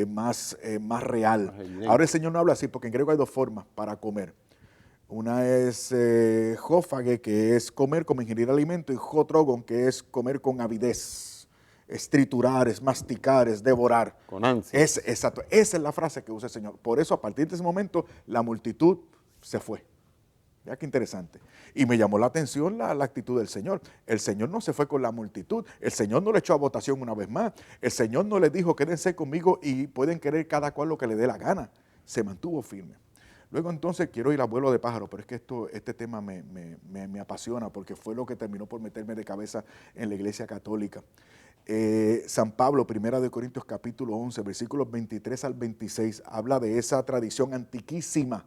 C: más real. Ahora el Señor no habla así, porque en griego hay 2 formas para comer. Una es jófage, que es comer como ingerir alimento, y jotrogon, que es comer con avidez. Es triturar, es masticar, es devorar.
B: Con ansia.
C: Exacto, esa es la frase que usa el Señor. Por eso, a partir de ese momento, la multitud se fue. Vea qué interesante. Y me llamó la atención la actitud del Señor. El Señor no se fue con la multitud. El Señor no le echó a votación una vez más. El Señor no le dijo, quédense conmigo y pueden querer cada cual lo que le dé la gana. Se mantuvo firme. Luego entonces quiero ir a vuelo de pájaro, pero es que este tema me apasiona porque fue lo que terminó por meterme de cabeza en la Iglesia Católica. San Pablo, 1 Corintios capítulo 11, versículos 23 al 26, habla de esa tradición antiquísima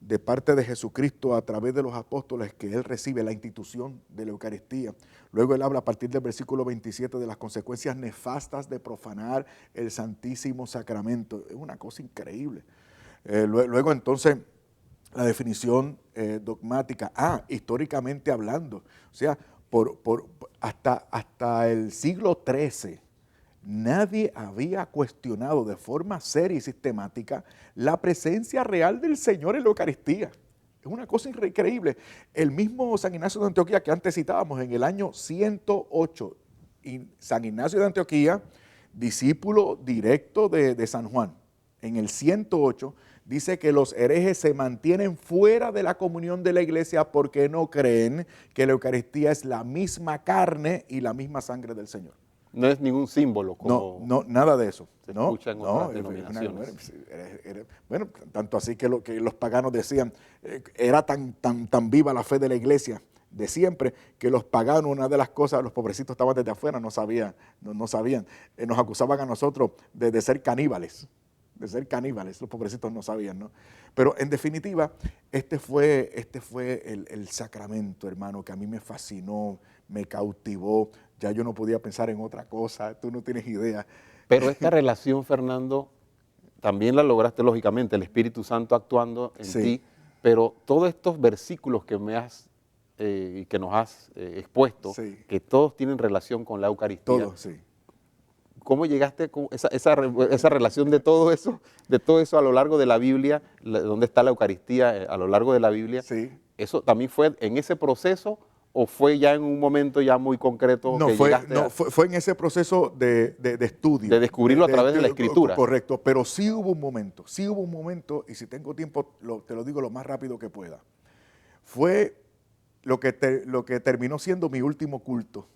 C: de parte de Jesucristo a través de los apóstoles que él recibe la institución de la Eucaristía. Luego él habla a partir del versículo 27 de las consecuencias nefastas de profanar el Santísimo Sacramento. Es una cosa increíble. Luego entonces la definición dogmática, históricamente hablando, o sea, hasta el siglo XIII, nadie había cuestionado de forma seria y sistemática la presencia real del Señor en la Eucaristía. Es una cosa increíble. El mismo San Ignacio de Antioquía que antes citábamos en el año 108, y San Ignacio de Antioquía, discípulo directo de San Juan, en el 108, dice que los herejes se mantienen fuera de la comunión de la iglesia porque no creen que la Eucaristía es la misma carne y la misma sangre del Señor.
B: No es ningún símbolo como
C: No, nada de eso.
B: se escucha en otras denominaciones.
C: Bueno, tanto así que los paganos decían, era tan viva la fe de la iglesia de siempre, que los paganos, una de las cosas, los pobrecitos estaban desde afuera, no sabían, nos acusaban a nosotros de ser caníbales. Los pobrecitos no sabían, ¿no? Pero en definitiva, este fue el sacramento, hermano, que a mí me fascinó, me cautivó, ya yo no podía pensar en otra cosa, tú no tienes idea.
B: Pero esta relación, Fernando, también la lograste lógicamente, el Espíritu Santo actuando en ti, pero todos estos versículos que me has y que nos has expuesto, que todos tienen relación con la Eucaristía.
C: Todos, sí.
B: ¿Cómo llegaste con esa relación de todo eso a lo largo de la Biblia, donde está la Eucaristía a lo largo de la Biblia?
C: Sí.
B: ¿Eso también fue en ese proceso o fue ya en un momento ya muy concreto que llegaste
C: fue en ese proceso de estudio.
B: De descubrirlo a través de la Escritura.
C: Correcto, pero sí hubo un momento, y si tengo tiempo te lo digo lo más rápido que pueda. Fue lo que terminó siendo mi último culto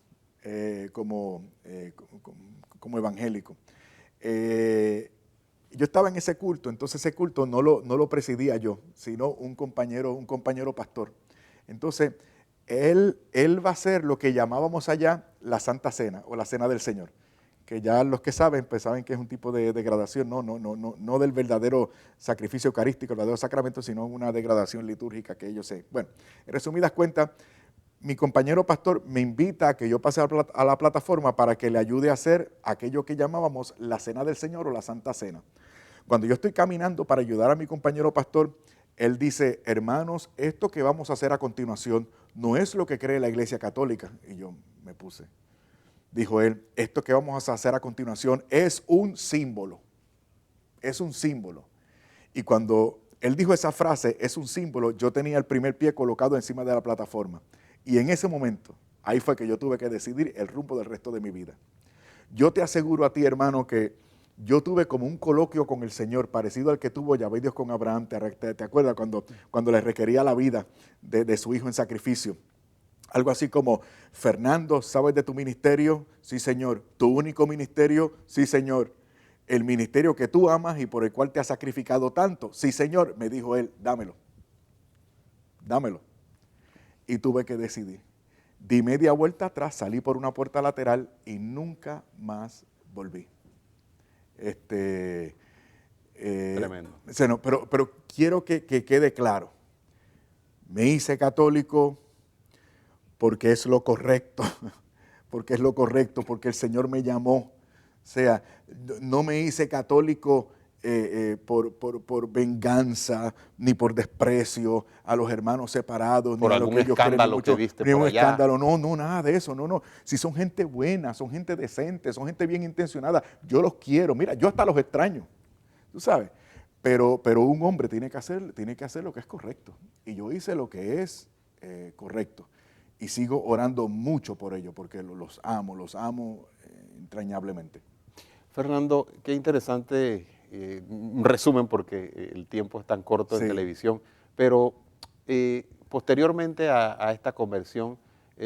C: como evangélico. Yo estaba en ese culto, entonces ese culto no lo presidía yo, sino un compañero pastor. Entonces, él va a hacer lo que llamábamos allá la Santa Cena o la Cena del Señor, que ya los que saben, pues saben que es un tipo de degradación, no del verdadero sacrificio eucarístico, el verdadero sacramento, sino una degradación litúrgica que ellos se... Bueno, en resumidas cuentas, mi compañero pastor me invita a que yo pase a la plataforma para que le ayude a hacer aquello que llamábamos la Cena del Señor o la Santa Cena. Cuando yo estoy caminando para ayudar a mi compañero pastor, él dice, hermanos, esto que vamos a hacer a continuación no es lo que cree la Iglesia Católica. Y yo me puse. Dijo él, esto que vamos a hacer a continuación es un símbolo. Es un símbolo. Y cuando él dijo esa frase, es un símbolo, yo tenía el primer pie colocado encima de la plataforma. Y en ese momento, ahí fue que yo tuve que decidir el rumbo del resto de mi vida. Yo te aseguro a ti, hermano, que yo tuve como un coloquio con el Señor, parecido al que tuvo Yahvé Dios con Abraham. ¿Te acuerdas cuando le requería la vida de su hijo en sacrificio? Algo así como, Fernando, ¿sabes de tu ministerio? Sí, Señor. ¿Tu único ministerio? Sí, Señor. ¿El ministerio que tú amas y por el cual te has sacrificado tanto? Sí, Señor. Me dijo él, dámelo. Dámelo. Y tuve que decidir. Di media vuelta atrás, salí por una puerta lateral y nunca más volví.
B: Tremendo.
C: Pero quiero que quede claro. Me hice católico porque es lo correcto, porque el Señor me llamó. O sea, no me hice católico por venganza, ni por desprecio a los hermanos separados,
B: por
C: ni a lo
B: algún
C: que ellos quieren
B: escándalo
C: mucho,
B: que viste
C: ni
B: por
C: un
B: allá.
C: escándalo, no, nada de eso, no. Si son gente buena, son gente decente, son gente bien intencionada, yo los quiero, mira, yo hasta los extraño, tú sabes, pero un hombre tiene que hacer lo que es correcto, y yo hice lo que es correcto, y sigo orando mucho por ellos, porque los amo entrañablemente.
B: Fernando, qué interesante un resumen porque el tiempo es tan corto en televisión, pero posteriormente a esta conversión,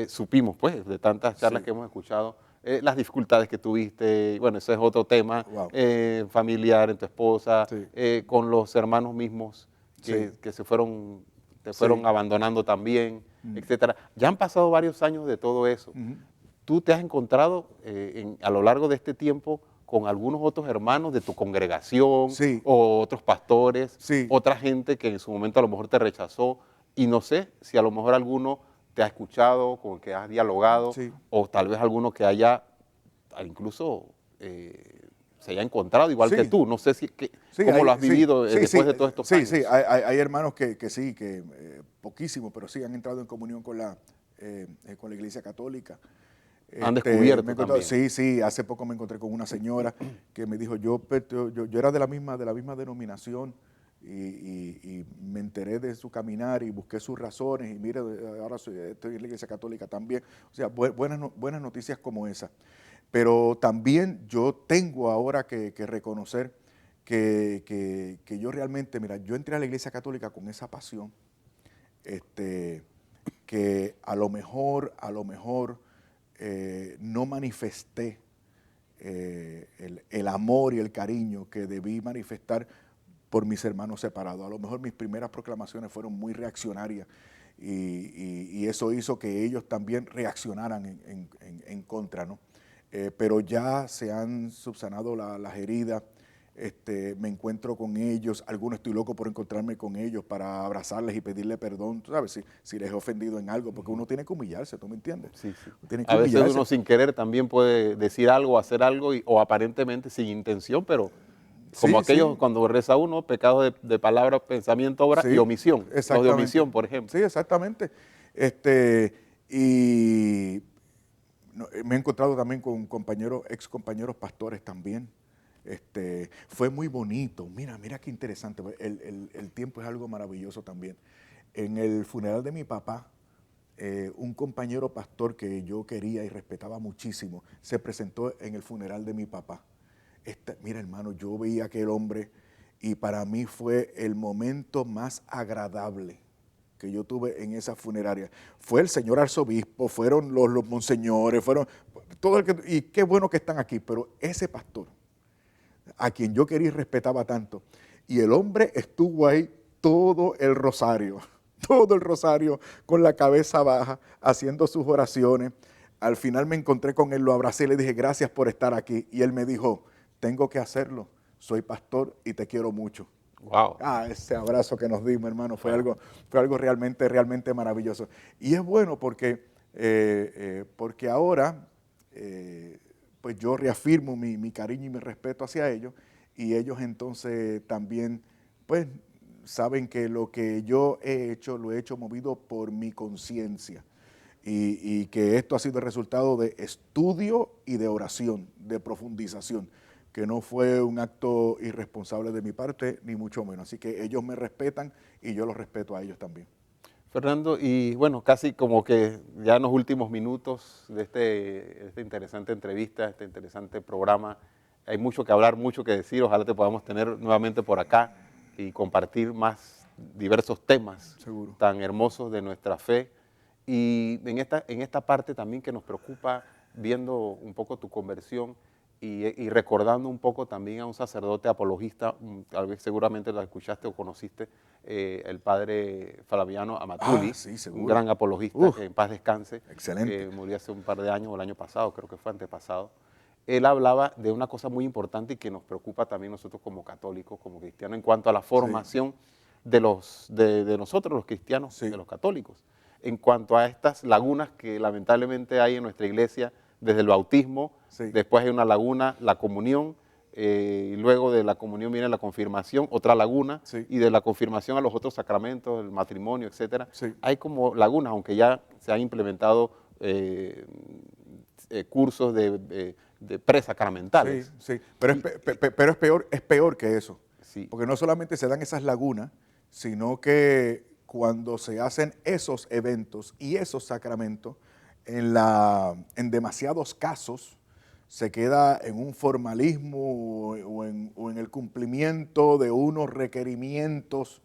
B: supimos, pues, de tantas charlas que hemos escuchado, las dificultades que tuviste, bueno, ese es otro tema,
C: Wow.
B: familiar, en tu esposa,
C: Sí.
B: con los hermanos mismos
C: Sí.
B: que se fueron, te
C: Sí.
B: fueron abandonando también, etcétera. Ya han pasado varios años de todo eso. ¿Tú te has encontrado a lo largo de este tiempo con algunos otros hermanos de tu congregación
C: Sí.
B: o otros pastores,
C: Sí.
B: otra gente que en su momento a lo mejor te rechazó? Y no sé si a lo mejor alguno te ha escuchado, con el que has dialogado,
C: Sí.
B: o tal vez alguno que haya incluso se haya encontrado igual que
C: Sí.
B: tú. No sé
C: Sí,
B: cómo lo has
C: sí,
B: vivido
C: sí,
B: después
C: sí,
B: de todos estos
C: sí,
B: años.
C: sí, hay hermanos que sí, que poquísimos, pero sí han entrado en comunión con la Iglesia Católica.
B: Han
C: Me
B: descubierto
C: he encontrado-
B: también.
C: sí, sí, hace poco me encontré con una señora que me dijo, yo era de la misma denominación y me enteré de su caminar y busqué sus razones y mire, ahora estoy en la Iglesia Católica también. O sea, buenas noticias como esa. Pero también yo tengo ahora que reconocer que yo realmente, mira, yo entré a la Iglesia Católica con esa pasión, que a lo mejor no manifesté el amor y el cariño que debí manifestar por mis hermanos separados. A lo mejor mis primeras proclamaciones fueron muy reaccionarias y eso hizo que ellos también reaccionaran en contra, ¿no? Pero ya se han subsanado las heridas. Me encuentro con ellos, algunos estoy loco por encontrarme con ellos para abrazarles y pedirle perdón, tú sabes, si les he ofendido en algo, porque uno tiene que humillarse, ¿tú me entiendes?
B: Sí, sí.
C: Uno tiene que
B: A veces
C: humillarse.
B: uno sin querer también puede decir algo, hacer algo, o aparentemente sin intención, pero como
C: Sí,
B: aquellos
C: sí,
B: cuando reza uno, pecados de palabra, pensamiento, obra y
C: sí,
B: omisión. Los de
C: exactamente.
B: omisión, por ejemplo.
C: Sí, exactamente. Y me he encontrado también con ex compañeros pastores también. Fue muy bonito. Mira qué interesante. El tiempo es algo maravilloso también. En el funeral de mi papá, un compañero pastor que yo quería y respetaba muchísimo se presentó en el funeral de mi papá. Mira, hermano, yo veía a aquel hombre y para mí fue el momento más agradable que yo tuve en esa funeraria. Fue el señor arzobispo, fueron los monseñores, fueron todo y qué bueno que están aquí, pero ese pastor, a quien yo quería y respetaba tanto, y el hombre estuvo ahí todo el rosario, todo el rosario con la cabeza baja, haciendo sus oraciones. Al final me encontré con él, lo abracé y le dije, gracias por estar aquí. Y él me dijo, tengo que hacerlo, soy pastor y te quiero mucho.
B: Wow.
C: Ese abrazo que nos dimos, hermano, fue
B: Wow.
C: algo realmente maravilloso. Y es bueno porque ahora, pues yo reafirmo mi cariño y mi respeto hacia ellos, y ellos entonces también, pues, saben que lo que yo he hecho, lo he hecho movido por mi conciencia. Y que esto ha sido el resultado de estudio y de oración, de profundización, que no fue un acto irresponsable de mi parte, ni mucho menos. Así que ellos me respetan y yo los respeto a ellos también.
B: Fernando, y bueno, casi como que ya en los últimos minutos de esta interesante entrevista, este interesante programa, hay mucho que hablar, mucho que decir. Ojalá te podamos tener nuevamente por acá y compartir más diversos temas
C: Seguro.
B: tan hermosos de nuestra fe. Y en esta parte también que nos preocupa, viendo un poco tu conversión y recordando un poco también a un sacerdote apologista, tal vez seguramente lo escuchaste o conociste, el padre Flaviano Amatuli,
C: Sí,
B: un
C: seguro.
B: gran apologista
C: Uf,
B: que en paz descanse,
C: excelente.
B: murió hace un par de años, o el año pasado, creo que fue antepasado. Él hablaba de una cosa muy importante y que nos preocupa también nosotros como católicos, como cristianos, en cuanto a la
C: Sí,
B: formación de nosotros los cristianos,
C: sí,
B: de los católicos, en cuanto a estas lagunas que lamentablemente hay en nuestra iglesia desde el bautismo.
C: sí,
B: Después hay una laguna, la comunión, y luego de la comunión viene la confirmación, otra laguna,
C: sí,
B: y de la confirmación a los otros sacramentos, el matrimonio, etcétera.
C: sí.
B: Hay como lagunas, aunque ya se han implementado cursos de
C: Sí,
B: presacramentales.
C: sí, pero
B: Y-
C: es peor que eso,
B: Sí,
C: porque no solamente se dan esas lagunas, sino que cuando se hacen esos eventos y esos sacramentos, en demasiados casos se queda en un formalismo o en el cumplimiento de unos requerimientos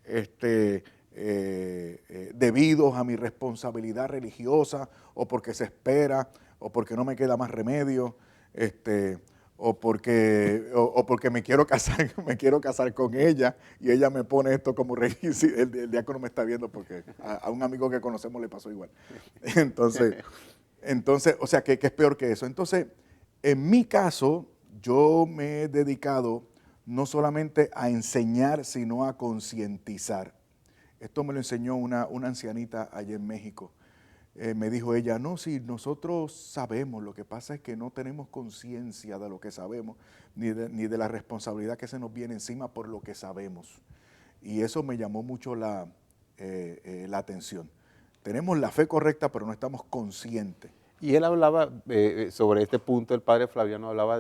C: este, debidos a mi responsabilidad religiosa, o porque se espera, o porque no me queda más remedio, o porque me quiero casar, me quiero casar con ella y ella me pone esto como requisito. El diácono me está viendo porque a un amigo que conocemos le pasó igual. Entonces, o sea, que es peor que eso. Entonces, en mi caso, yo me he dedicado no solamente a enseñar, sino a concientizar. Esto me lo enseñó una ancianita allá en México. Me dijo ella, no, sí, nosotros sabemos, lo que pasa es que no tenemos conciencia de lo que sabemos, ni de la responsabilidad que se nos viene encima por lo que sabemos. Y eso me llamó mucho la atención. Tenemos la fe correcta, pero no estamos conscientes.
B: Y él hablaba sobre este punto, el padre Flaviano hablaba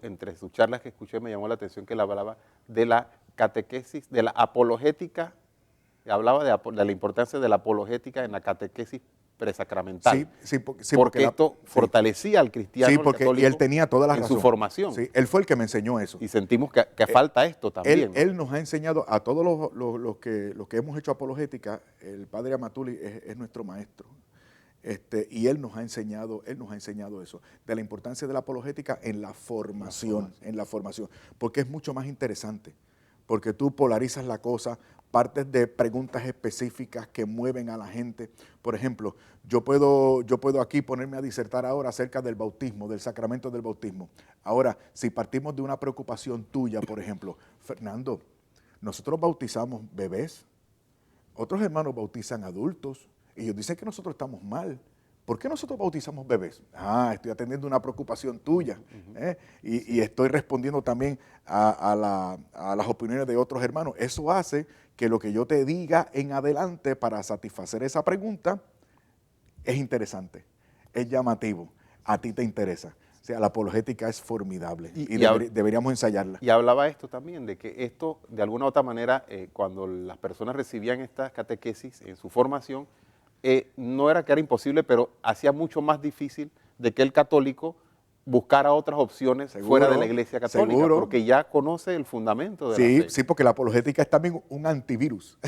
B: entre sus charlas que escuché, me llamó la atención que él hablaba de la catequesis, de la apologética, hablaba de la importancia de la apologética en la catequesis presacramental.
C: Sí,
B: porque esto fortalecía al cristiano,
C: sí, porque
B: católico,
C: y él tenía toda la
B: en
C: razón.
B: su formación.
C: Sí, él fue el que me enseñó eso.
B: Y sentimos que falta esto también.
C: Él nos ha enseñado a todos los que hemos hecho apologética. El padre Amatuli es nuestro maestro. Y él nos ha enseñado eso, de la importancia de la apologética en la formación, porque es mucho más interesante, porque tú polarizas la cosa, partes de preguntas específicas que mueven a la gente. Por ejemplo, yo puedo aquí ponerme a disertar ahora acerca del bautismo, del sacramento del bautismo. Ahora, si partimos de una preocupación tuya, por ejemplo, Fernando, nosotros bautizamos bebés, otros hermanos bautizan adultos, y ellos dicen que nosotros estamos mal. ¿Por qué nosotros bautizamos bebés? Estoy atendiendo una preocupación tuya, y estoy respondiendo también a las opiniones de otros hermanos. Eso hace que lo que yo te diga en adelante para satisfacer esa pregunta es interesante, es llamativo, a ti te interesa. O sea, la apologética es formidable y deberíamos ensayarla.
B: Y hablaba esto también, de que esto, de alguna u otra manera, cuando las personas recibían estas catequesis en su formación, no era que era imposible, pero hacía mucho más difícil de que el católico buscara otras opciones fuera de la Iglesia Católica, porque ya conoce el fundamento de la fe.
C: Sí, porque la apologética es también un antivirus.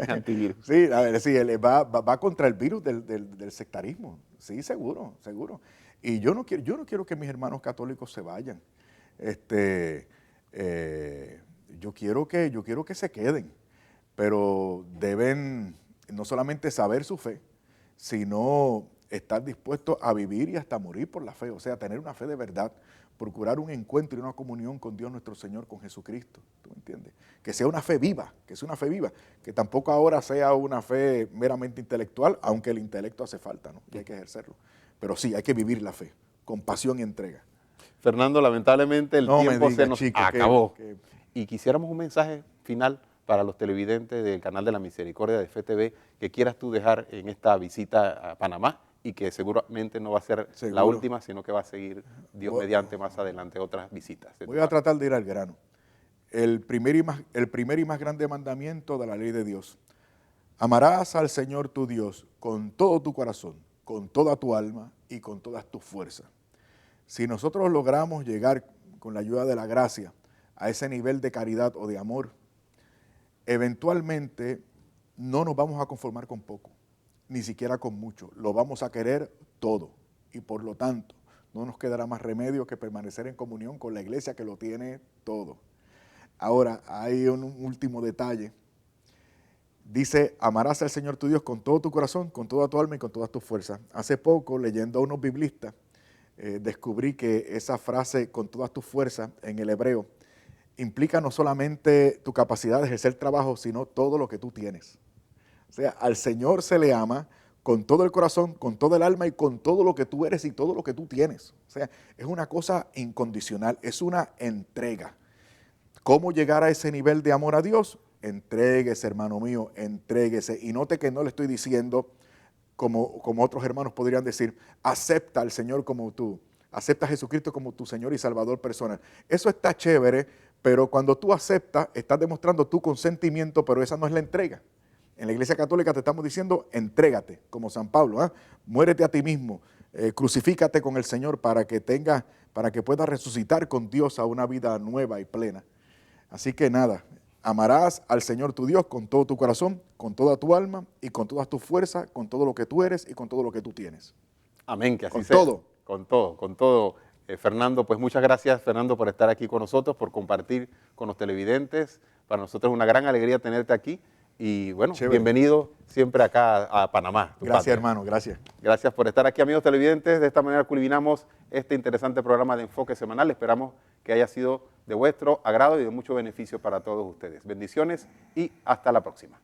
B: Antivirus.
C: Sí, va contra el virus del sectarismo. Sí, seguro. Y yo no quiero que mis hermanos católicos se vayan. Yo quiero que se queden, pero deben no solamente saber su fe, sino estar dispuestos a vivir y hasta morir por la fe, o sea, tener una fe de verdad, procurar un encuentro y una comunión con Dios nuestro Señor, con Jesucristo, ¿tú me entiendes? Que sea una fe viva, que tampoco ahora sea una fe meramente intelectual, aunque el intelecto hace falta, ¿no? Y hay que ejercerlo, pero sí, hay que vivir la fe, con pasión y entrega.
B: Fernando, lamentablemente el tiempo se nos acabó. Y quisiéramos un mensaje final para los televidentes del canal de la Misericordia de FTV que quieras tú dejar en esta visita a Panamá y que seguramente no va a ser la última, sino que va a seguir, Dios mediante, más adelante otras visitas.
C: Voy a tratar de ir al grano. El primer y más grande mandamiento de la ley de Dios. Amarás al Señor tu Dios con todo tu corazón, con toda tu alma y con todas tus fuerzas. Si nosotros logramos llegar con la ayuda de la gracia a ese nivel de caridad o de amor, eventualmente no nos vamos a conformar con poco, ni siquiera con mucho, lo vamos a querer todo y por lo tanto no nos quedará más remedio que permanecer en comunión con la iglesia que lo tiene todo. Ahora, hay un último detalle. Dice, amarás al Señor tu Dios con todo tu corazón, con toda tu alma y con todas tus fuerzas. Hace poco, leyendo a unos biblistas, descubrí que esa frase, con todas tus fuerzas, en el hebreo, implica no solamente tu capacidad de ejercer trabajo, sino todo lo que tú tienes. O sea, al Señor se le ama con todo el corazón, con todo el alma y con todo lo que tú eres y todo lo que tú tienes. O sea, es una cosa incondicional, es una entrega. ¿Cómo llegar a ese nivel de amor a Dios? Entréguese, hermano mío, entréguese. Y note que no le estoy diciendo, como otros hermanos podrían decir, acepta al Señor como tú, acepta a Jesucristo como tu Señor y Salvador personal. Eso está chévere, pero cuando tú aceptas, estás demostrando tu consentimiento, pero esa no es la entrega. En la Iglesia Católica te estamos diciendo, entrégate, como San Pablo, muérete a ti mismo, crucifícate con el Señor para que puedas resucitar con Dios a una vida nueva y plena. Así que nada, Amarás al Señor tu Dios con todo tu corazón, con toda tu alma y con todas tus fuerzas, con todo lo que tú eres y con todo lo que tú tienes.
B: Amén, que así
C: Con
B: sea.
C: todo.
B: Con todo, con todo. Fernando, pues muchas gracias, Fernando, por estar aquí con nosotros, por compartir con los televidentes. Para nosotros es una gran alegría tenerte aquí. Y bueno,
C: Chévere.
B: bienvenido siempre acá a Panamá. tu
C: Gracias,
B: patria.
C: hermano, gracias.
B: Gracias por estar aquí, amigos televidentes. De esta manera culminamos este interesante programa de Enfoque Semanal. Esperamos que haya sido de vuestro agrado y de mucho beneficio para todos ustedes. Bendiciones y hasta la próxima.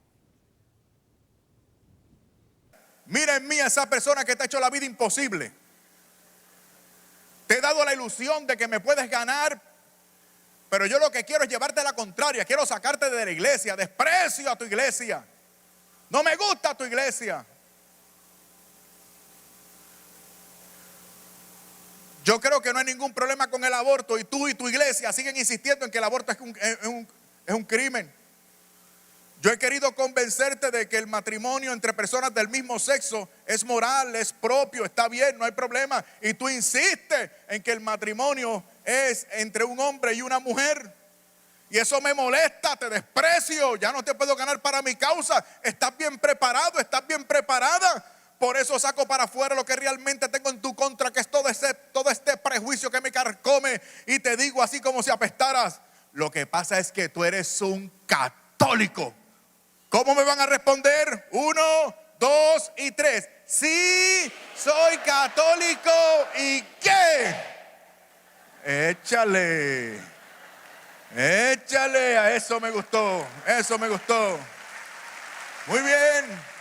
A: Mira en mí a esa persona que te ha hecho la vida imposible. Te he dado la ilusión de que me puedes ganar, pero yo lo que quiero es llevarte a la contraria. Quiero sacarte de la iglesia. Desprecio a tu iglesia. No me gusta tu iglesia. Yo creo que no hay ningún problema con el aborto y tú y tu iglesia siguen insistiendo en que el aborto es un crimen. Yo he querido convencerte de que el matrimonio entre personas del mismo sexo es moral, es propio, está bien, no hay problema. Y tú insistes en que el matrimonio es entre un hombre y una mujer. Y eso me molesta, te desprecio, ya no te puedo ganar para mi causa. Estás bien preparado, estás bien preparada. Por eso saco para afuera lo que realmente tengo en tu contra, que es todo este prejuicio que me carcome. Y te digo así como si apestaras. Lo que pasa es que tú eres un católico. ¿Cómo me van a responder? 1, 2 y 3. Sí, soy católico. ¿Y qué? Échale. Échale. A eso me gustó. Eso me gustó. Muy bien.